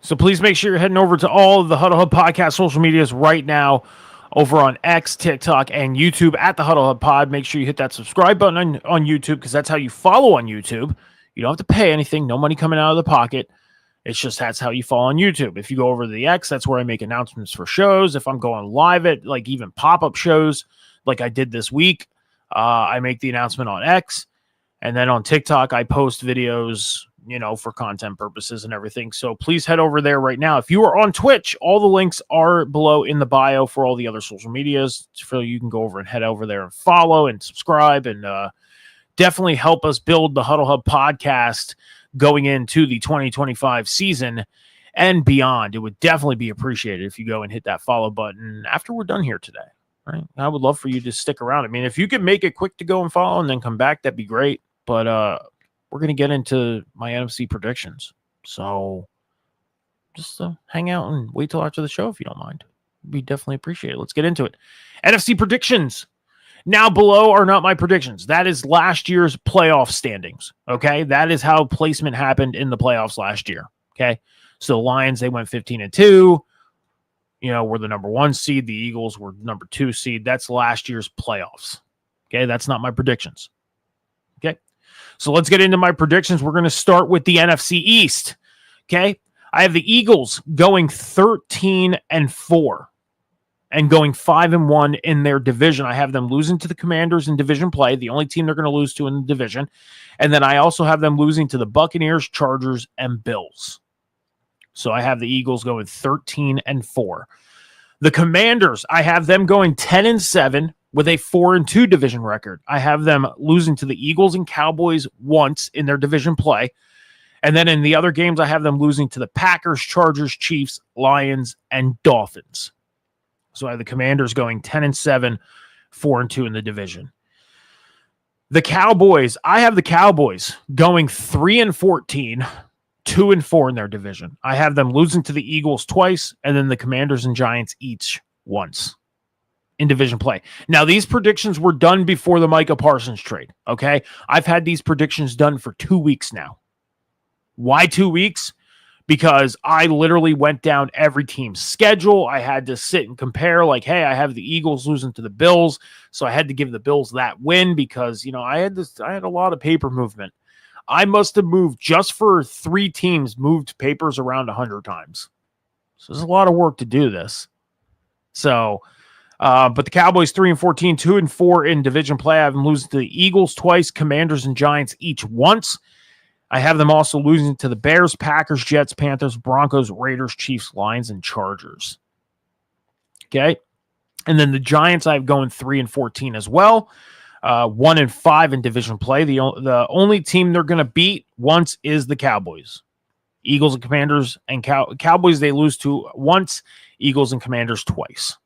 S1: So please make sure you're heading over to all of the Huddle Hub podcast social medias right now over on X, TikTok, and YouTube at the Huddle Hub Pod. Make sure you hit that subscribe button on YouTube because that's how you follow on YouTube. You don't have to pay anything. No money coming out of the pocket. It's just that's how you follow on YouTube. If you go over to the X, that's where I make announcements for shows. If I'm going live at like even pop-up shows like I did this week, I make the announcement on X. And then on TikTok, I post videos, for content purposes and everything. So please head over there right now. If you are on Twitch, all the links are below in the bio for all the other social medias. So you can go over and head over there and follow and subscribe and definitely help us build the Huddle Hub podcast going into the 2025 season and beyond. It would definitely be appreciated if you go and hit that follow button after we're done here today. Right? I would love for you to stick around. I mean, if you could make it quick to go and follow and then come back, that'd be great. But we're going to get into my NFC predictions. So just hang out and wait till after the show if you don't mind. We definitely appreciate it. Let's get into it. NFC predictions. Now below are not my predictions. That is last year's playoff standings. Okay. That is how placement happened in the playoffs last year. Okay. So the Lions, they went 15-2. Were the number 1 seed. The Eagles were number 2 seed. That's last year's playoffs. Okay. That's not my predictions. Okay. So let's get into my predictions. We're going to start with the NFC East. Okay. I have the Eagles going 13-4 and going 5-1 in their division. I have them losing to the Commanders in division play, the only team they're going to lose to in the division. And then I also have them losing to the Buccaneers, Chargers, and Bills. So I have the Eagles going 13-4. The Commanders, I have them going 10-7 with a 4-2 division record. I have them losing to the Eagles and Cowboys once in their division play. And then in the other games, I have them losing to the Packers, Chargers, Chiefs, Lions, and Dolphins. So I have the Commanders going 10-7, 4-2 in the division. The Cowboys, I have the Cowboys going 3-14, 2-4 in their division. I have them losing to the Eagles twice, and then the Commanders and Giants each once in division play. Now, these predictions were done before the Micah Parsons trade, okay? I've had these predictions done for 2 weeks now. Why 2 weeks? Because I literally went down every team's schedule. I had to sit and compare, like, hey, I have the Eagles losing to the Bills, so I had to give the Bills that win because, I had a lot of paper movement. I must have moved, just for 3 teams, moved papers around 100 times. So there's a lot of work to do this. So, but the Cowboys 3-14, 2-4 in division play. I have them losing to the Eagles twice, Commanders and Giants each once. I have them also losing to the Bears, Packers, Jets, Panthers, Broncos, Raiders, Chiefs, Lions, and Chargers. Okay. And then the Giants, I have going 3-14 as well. 1-5 in division play. The only team they're going to beat once is the Cowboys. Eagles and Commanders and Cowboys, they lose to once. Eagles and Commanders twice.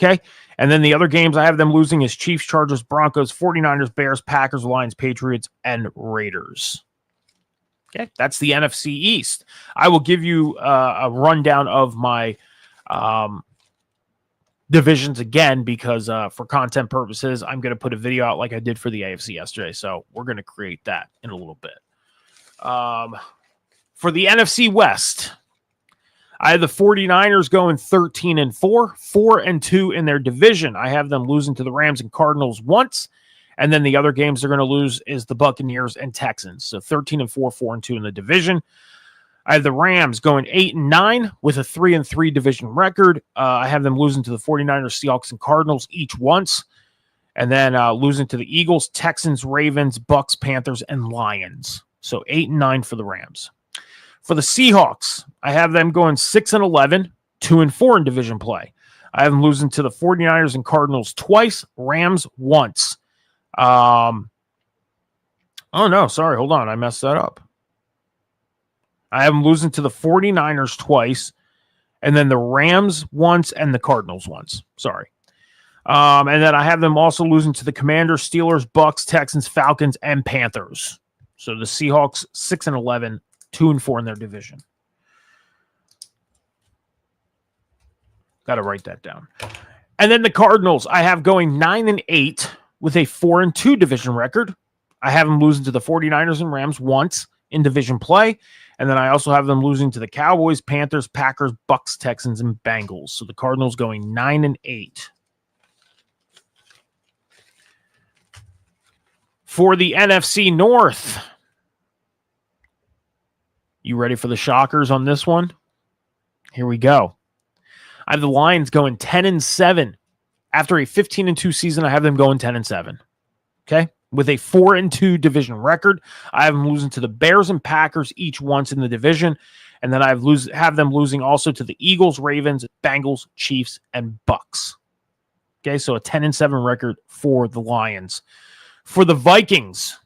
S1: Okay. And then the other games I have them losing is Chiefs, Chargers, Broncos, 49ers, Bears, Packers, Lions, Patriots, and Raiders. Okay, that's the NFC East. I will give you a rundown of my divisions again because for content purposes, I'm going to put a video out like I did for the AFC yesterday. So we're going to create that in a little bit. For the NFC West, I have the 49ers going 13-4, 4-2 in their division. I have them losing to the Rams and Cardinals once. And then the other games they're going to lose is the Buccaneers and Texans. So 13-4, 4-2 in the division. I have the Rams going 8-9 with a 3-3 division record. I have them losing to the 49ers, Seahawks, and Cardinals each once. And then losing to the Eagles, Texans, Ravens, Bucks, Panthers, and Lions. So 8-9 for the Rams. For the Seahawks, I have them going 6-11, 2-4 in division play. I have them losing to the 49ers and Cardinals twice, Rams once. Oh, no, sorry. Hold on. I messed that up. I have them losing to the 49ers twice, and then the Rams once and the Cardinals once. Sorry. And then I have them also losing to the Commanders, Steelers, Bucks, Texans, Falcons, and Panthers. So the Seahawks 6-11, 2-4 in their division. Got to write that down. And then the Cardinals, I have going 9-8 with a 4-2 division record. I have them losing to the 49ers and Rams once in division play. And then I also have them losing to the Cowboys, Panthers, Packers, Bucks, Texans, and Bengals. So the Cardinals going 9-8. For the NFC North, you ready for the shockers on this one? Here we go. I have the Lions going 10-7. After a 15-2 season, I have them going 10-7. Okay? With a 4-2 division record. I have them losing to the Bears and Packers each once in the division. And then I have them losing also to the Eagles, Ravens, Bengals, Chiefs, and Bucks. Okay, so a 10-7 record for the Lions. For the Vikings,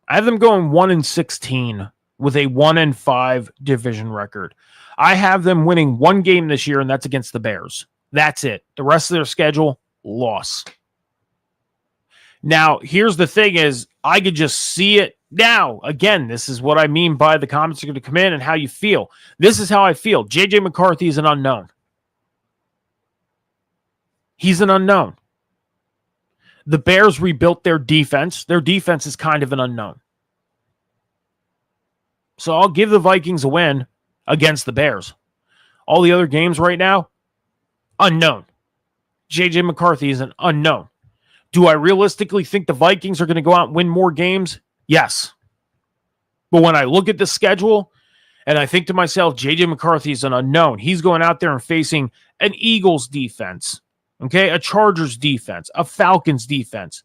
S1: I have them going 1-16 with a 1-5 division record. I have them winning one game this year, and that's against the Bears. That's it. The rest of their schedule, loss. Now, here's the thing is, I could just see it now. Again, this is what I mean by the comments are going to come in and how you feel. This is how I feel. J.J. McCarthy is an unknown. He's an unknown. The Bears rebuilt their defense. Their defense is kind of an unknown. So I'll give the Vikings a win against the Bears. All the other games right now, unknown. J.J. McCarthy is an unknown. Do I realistically think the Vikings are going to go out and win more games? Yes. But when I look at the schedule and I think to myself, J.J. McCarthy is an unknown. He's going out there and facing an Eagles defense, okay, a Chargers defense, a Falcons defense,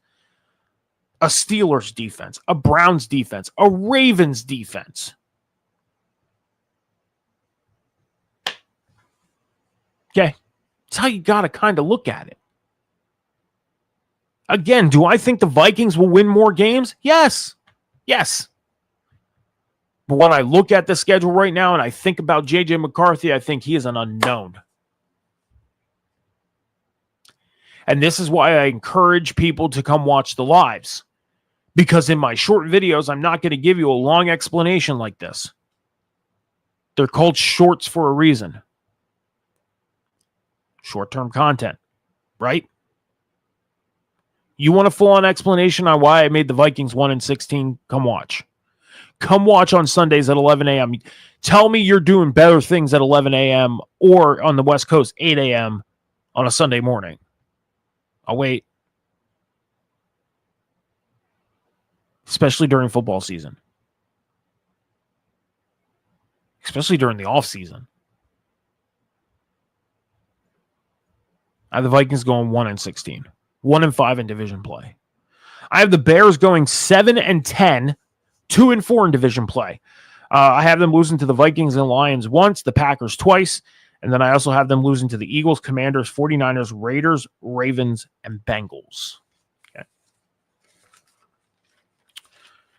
S1: a Steelers defense, a Browns defense, a Ravens defense. Okay. That's how you got to kind of look at it. Again, do I think the Vikings will win more games? Yes. Yes. But when I look at the schedule right now and I think about J.J. McCarthy, I think he is an unknown. And this is why I encourage people to come watch the lives. Because in my short videos, I'm not going to give you a long explanation like this. They're called shorts for a reason. Short-term content, right? You want a full-on explanation on why I made the Vikings 1-16? Come watch. Come watch on Sundays at 11 a.m. Tell me you're doing better things at 11 a.m. or on the West Coast, 8 a.m. on a Sunday morning. I'll wait. Especially during football season. Especially during the off-season. I have the Vikings going 1-16. 1-5 in division play. I have the Bears going 7-10, 2-4 in division play. I have them losing to the Vikings and Lions once, the Packers twice, and then I also have them losing to the Eagles, Commanders, 49ers, Raiders, Ravens, and Bengals. Okay.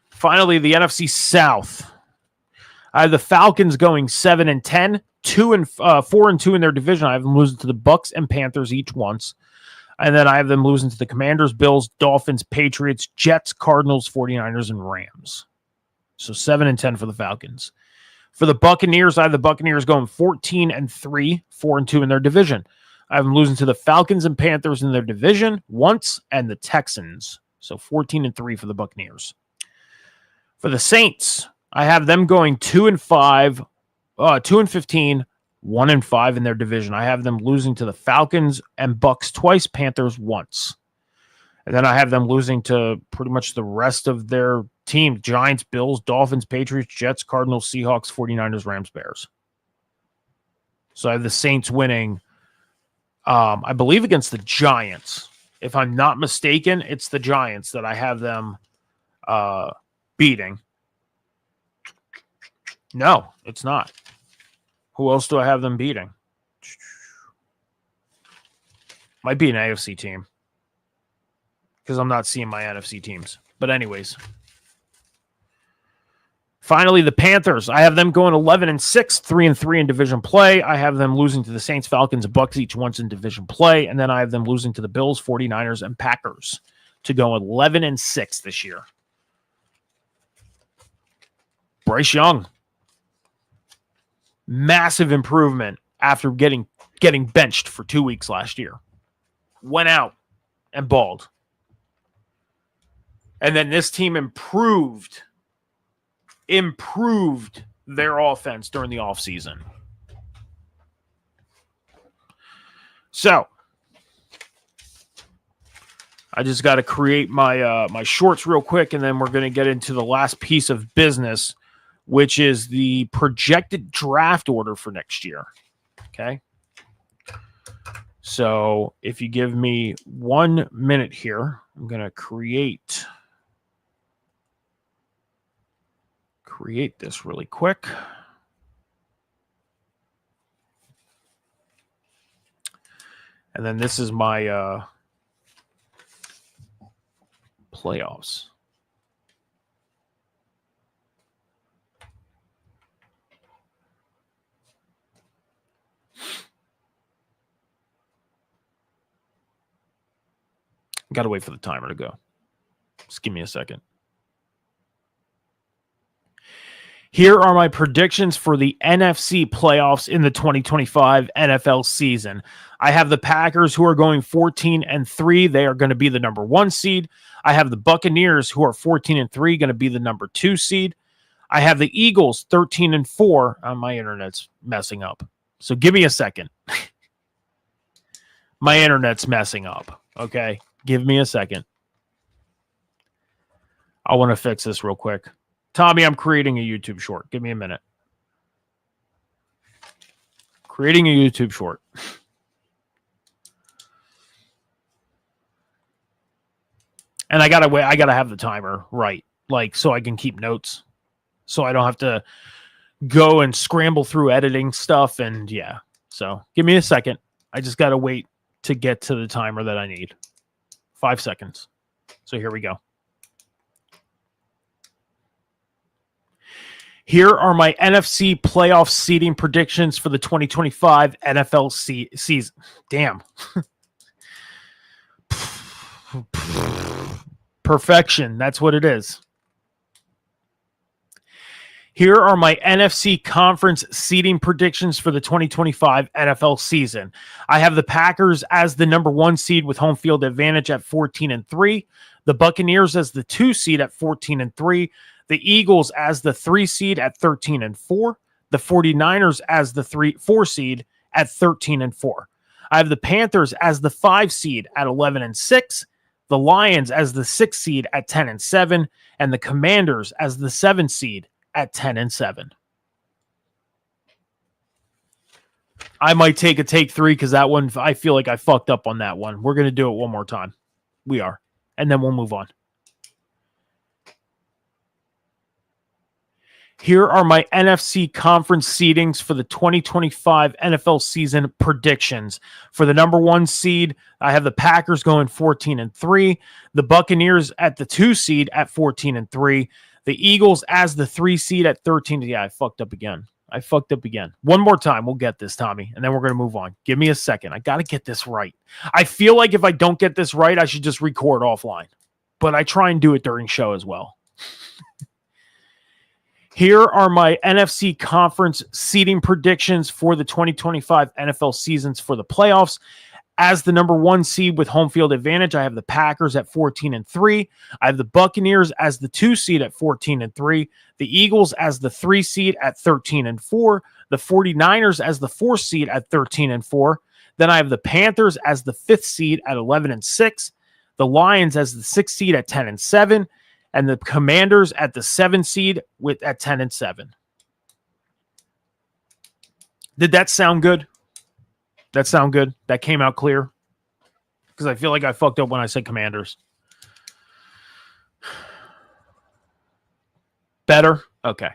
S1: Finally, the NFC South. I have the Falcons going 7-10, 4-2 in their division. I have them losing to the Bucks and Panthers each once. And then I have them losing to the Commanders, Bills, Dolphins, Patriots, Jets, Cardinals, 49ers, and Rams. So 7-10 for the Falcons. For the Buccaneers, I have the Buccaneers going 14-3, 4-2 in their division. I have them losing to the Falcons and Panthers in their division once, and the Texans. So 14-3 for the Buccaneers. For the Saints, I have them going 2-5, 2-15, 1-5 in their division. I have them losing to the Falcons and Bucks twice, Panthers once. And then I have them losing to pretty much the rest of their team: Giants, Bills, Dolphins, Patriots, Jets, Cardinals, Seahawks, 49ers, Rams, Bears. So I have the Saints winning, I believe, against the Giants. If I'm not mistaken, it's the Giants that I have them beating. No, it's not. Who else do I have them beating? Might be an AFC team, because I'm not seeing my NFC teams. But anyways. Finally, the Panthers. I have them going 11-6, 3-3 in division play. I have them losing to the Saints, Falcons, and Bucks each once in division play. And then I have them losing to the Bills, 49ers, and Packers to go 11-6 this year. Bryce Young. Massive improvement after getting benched for 2 weeks last year. Went out and balled. And then this team improved their offense during the offseason. So I just got to create my my shorts real quick, and then we're going to get into the last piece of business, which is the projected draft order for next year. Okay. So if you give me 1 minute here, I'm going to create this really quick. And then this is my playoffs. Got to wait for the timer to go. Just give me a second. Here are my predictions for the NFC playoffs in the 2025 NFL season. I have the Packers, who are going 14-3. They are going to be the number 1 seed. I have the Buccaneers, who are 14-3, going to be the number 2 seed. I have the Eagles, 13-4. My internet's messing up, so give me a second. My internet's messing up. Okay, give me a second. I want to fix this real quick. Tommy, I'm creating a YouTube short. Give me a minute. Creating a YouTube short. And I gotta wait. I gotta have the timer right, like, so I can keep notes, so I don't have to go and scramble through editing stuff. And yeah, so give me a second. I just gotta wait to get to the timer that I need. 5 seconds. So here we go. Here are my NFC playoff seeding predictions for the 2025 NFL season. Damn. Perfection. That's what it is. Here are my NFC Conference seeding predictions for the 2025 NFL season. I have the Packers as the number 1 seed with home field advantage at 14-3. The Buccaneers as the 2 seed at 14-3. The Eagles as the 3 seed at 13-4. The 49ers as the 4 seed at 13-4. I have the Panthers as the 5 seed at 11-6. The Lions as the 6 seed at 10-7. And the Commanders as the 7 seed at 10-7. I might take a take 3 because that one, I feel like I fucked up on that one. We're going to do it one more time. We are. And then we'll move on. Here are my NFC Conference seedings for the 2025 NFL season predictions. For the number 1 seed, I have the Packers going 14-3. The Buccaneers at the 2 seed at 14-3. The Eagles as the 3 seed at 13. Yeah, I fucked up again. One more time. We'll get this, Tommy, and then we're going to move on. Give me a second. I got to get this right. I feel like if I don't get this right, I should just record offline. But I try and do it during show as well. Here are my NFC Conference seeding predictions for the 2025 NFL seasons for the playoffs. As the number 1 seed with home field advantage, I have the Packers at 14-3. I have the Buccaneers as the 2 seed at 14-3. The Eagles as the 3 seed at 13-4. The 49ers as the 4 seed at 13-4. Then I have the Panthers as the 5th seed at 11-6. The Lions as the 6th seed at 10-7. And the Commanders at the 7 seed at 10-7. Did that sound good? That sound good? That came out clear? Because I feel like I fucked up when I said Commanders. Better? Okay.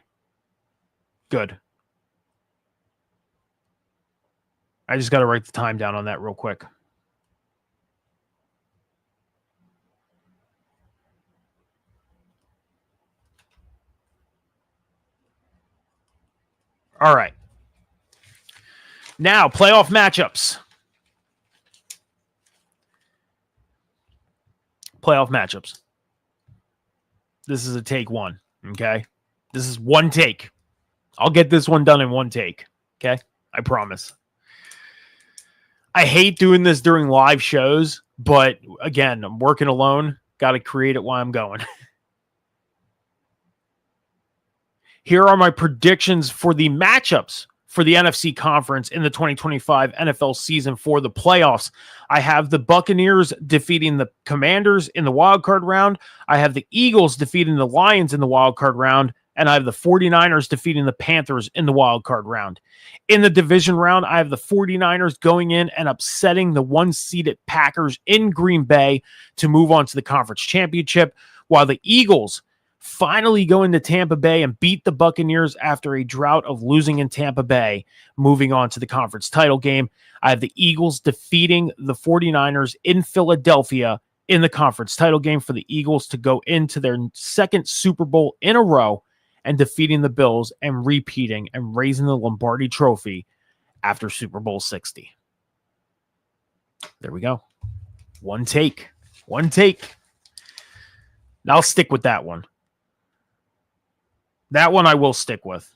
S1: Good. I just got to write the time down on that real quick. All right. Now, playoff matchups. Playoff matchups. This is a take 1, okay? This is one take. I'll get this one done in one take, okay? I promise. I hate doing this during live shows, but again, I'm working alone. Got to create it while I'm going. Here are my predictions for the matchups for the NFC Conference in the 2025 NFL season for the playoffs. I have the Buccaneers defeating the Commanders in the wildcard round. I have the Eagles defeating the Lions in the wildcard round. And I have the 49ers defeating the Panthers in the wildcard round. In the division round, I have the 49ers going in and upsetting the 1-seeded Packers in Green Bay to move on to the conference championship, while the Eagles finally go into Tampa Bay and beat the Buccaneers after a drought of losing in Tampa Bay, moving on to the conference title game. I have the Eagles defeating the 49ers in Philadelphia in the conference title game for the Eagles to go into their second Super Bowl in a row and defeating the Bills and repeating and raising the Lombardi Trophy after Super Bowl 60. There we go. One take. One take. Now I'll stick with that one. That one I will stick with.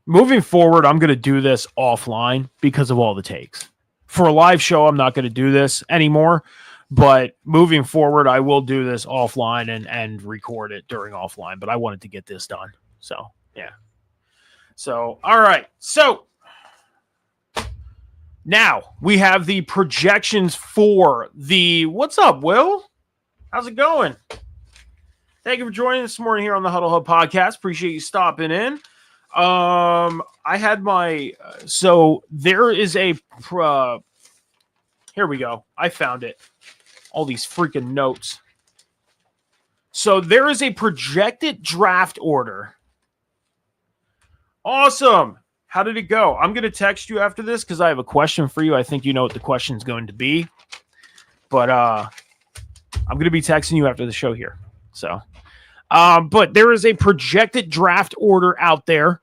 S1: Moving forward, I'm going to do this offline because of all the takes. For a live show, I'm not going to do this anymore, but moving forward, I will do this offline and record it during offline, but I wanted to get this done. So, yeah. So, all right. So, now we have the projections for the... What's up, Will? How's it going? Thank you for joining this morning here on the Huddle Hub Podcast. Appreciate you stopping in. I had my, so there is a, here we go. I found it. All these freaking notes. So there is a projected draft order. Awesome. How did it go? I'm going to text you after this because I have a question for you. I think you know what the question is going to be, but, I'm going to be texting you after the show here. So, but there is a projected draft order out there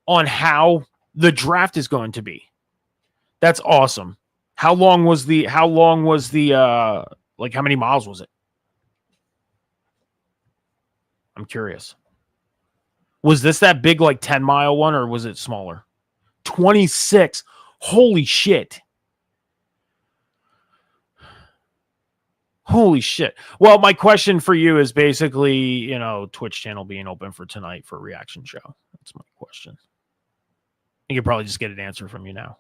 S1: on how the draft is going to be. That's awesome. How long was the like how many miles was it? I'm curious. Was this that big, like 10-mile one, or was it smaller? 26. Holy shit. Holy shit. Well, my question for you is basically, Twitch channel being open for tonight for a reaction show. That's my question. You could probably just get an answer from you now.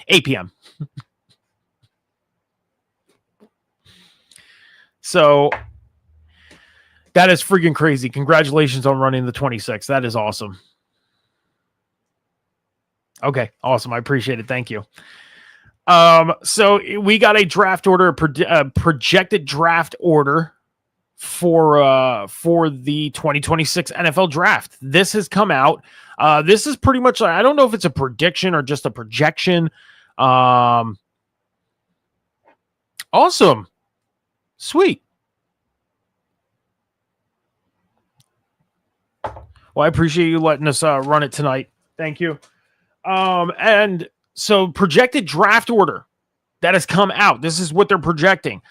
S1: 8 p.m. So that is freaking crazy. Congratulations on running the 26. That is awesome. Okay, awesome. I appreciate it. Thank you. So we got a draft order, projected draft order for the 2026 NFL draft. This has come out. This is pretty much, I don't know if it's a prediction or just a projection. Awesome. Sweet. Well, I appreciate you letting us run it tonight. Thank you. And so projected draft order that has come out. This is what they're projecting.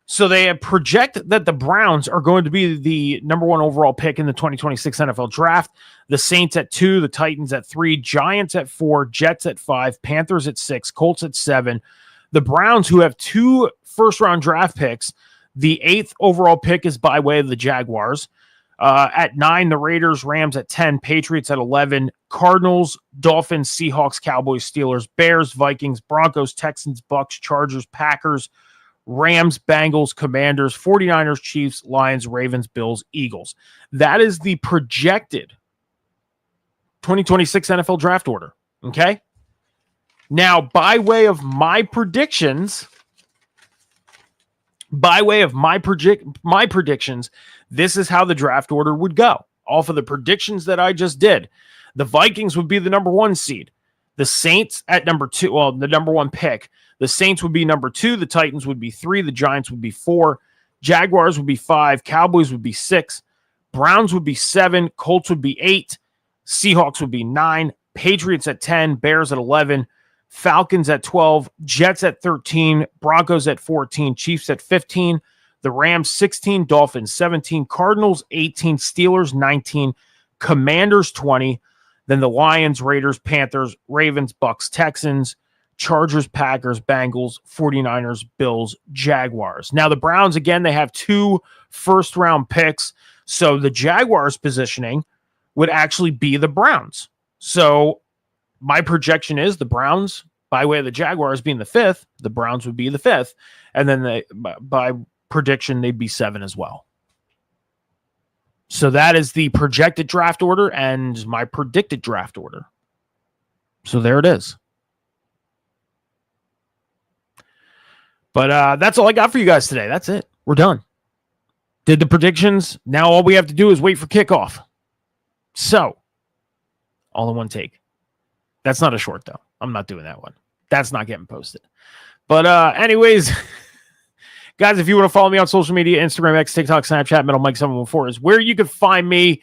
S1: So they project that the Browns are going to be the number 1 overall pick in the 2026 NFL Draft. The Saints at 2, the Titans at 3, Giants at 4, Jets at 5, Panthers at 6, Colts at 7. The Browns, who have 2 first-round draft picks, the 8th overall pick is by way of the Jaguars. At 9, the Raiders, Rams at 10, Patriots at 11, Cardinals, Dolphins, Seahawks, Cowboys, Steelers, Bears, Vikings, Broncos, Texans, Bucks, Chargers, Packers, Rams, Bengals, Commanders, 49ers, Chiefs, Lions, Ravens, Bills, Eagles. That is the projected 2026 NFL draft order. Okay? Now, by way of my predictions, this is how the draft order would go. Off of the predictions that I just did. The Vikings would be the number 1 seed. The Saints at number 2, well, the number 1 pick. The Saints would be number 2. The Titans would be 3. The Giants would be 4. Jaguars would be 5. Cowboys would be 6. Browns would be 7. Colts would be 8. Seahawks would be 9. Patriots at 10. Bears at 11. Falcons at 12. Jets at 13. Broncos at 14. Chiefs at 15. The Rams 16. Dolphins 17. Cardinals 18. Steelers 19. Commanders 20. Then the Lions, Raiders, Panthers, Ravens, Bucks, Texans, Chargers, Packers, Bengals, 49ers, Bills, Jaguars. Now, the Browns, again, they have 2 first-round picks. So the Jaguars' positioning would actually be the Browns. So my projection is the Browns, by way of the Jaguars being the 5th, the Browns would be the 5th. And then by prediction, they'd be 7 as well. So that is the projected draft order and my predicted draft order. So there it is. But that's all I got for you guys today. That's it. We're done. Did the predictions. Now all we have to do is wait for kickoff. So, all in one take. That's not a short, though. I'm not doing that one. That's not getting posted. But anyways, guys, if you want to follow me on social media, Instagram, X, TikTok, Snapchat, MetalMike714 is where you can find me.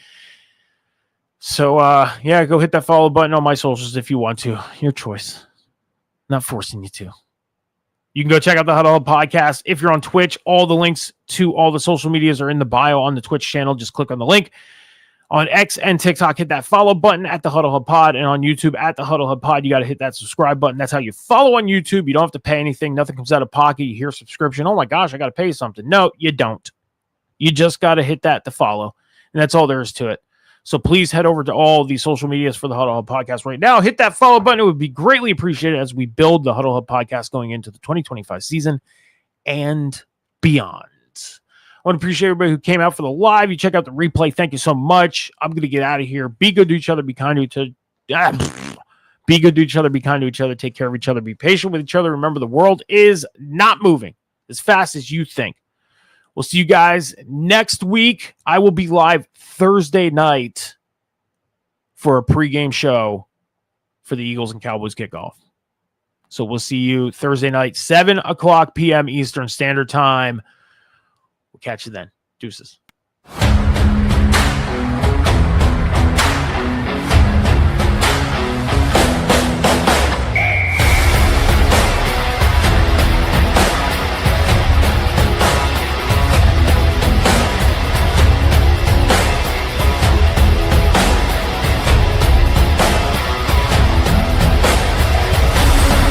S1: So, yeah, go hit that follow button on my socials if you want to. Your choice. Not forcing you to. You can go check out the Huddle Hub podcast. If you're on Twitch, all the links to all the social medias are in the bio on the Twitch channel. Just click on the link. On X and TikTok, hit that follow button at the Huddle Hub Pod. And on YouTube, at the Huddle Hub Pod, you got to hit that subscribe button. That's how you follow on YouTube. You don't have to pay anything. Nothing comes out of pocket. You hear subscription. Oh, my gosh, I got to pay something. No, you don't. You just got to hit that to follow. And that's all there is to it. So please head over to all the social medias for the Huddle Hub Podcast right now. Hit that follow button. It would be greatly appreciated as we build the Huddle Hub Podcast going into the 2025 season and beyond. I want to appreciate everybody who came out for the live. You check out the replay. Thank you so much. I'm going to get out of here. Be good to each other. Be kind to each other. Be good to each other. Be kind to each other. Take care of each other. Be patient with each other. Remember, the world is not moving as fast as you think. We'll see you guys next week. I will be live Thursday night for a pregame show for the Eagles and Cowboys kickoff. So we'll see you Thursday night, 7 o'clock p.m. Eastern Standard Time. We'll catch you then. Deuces.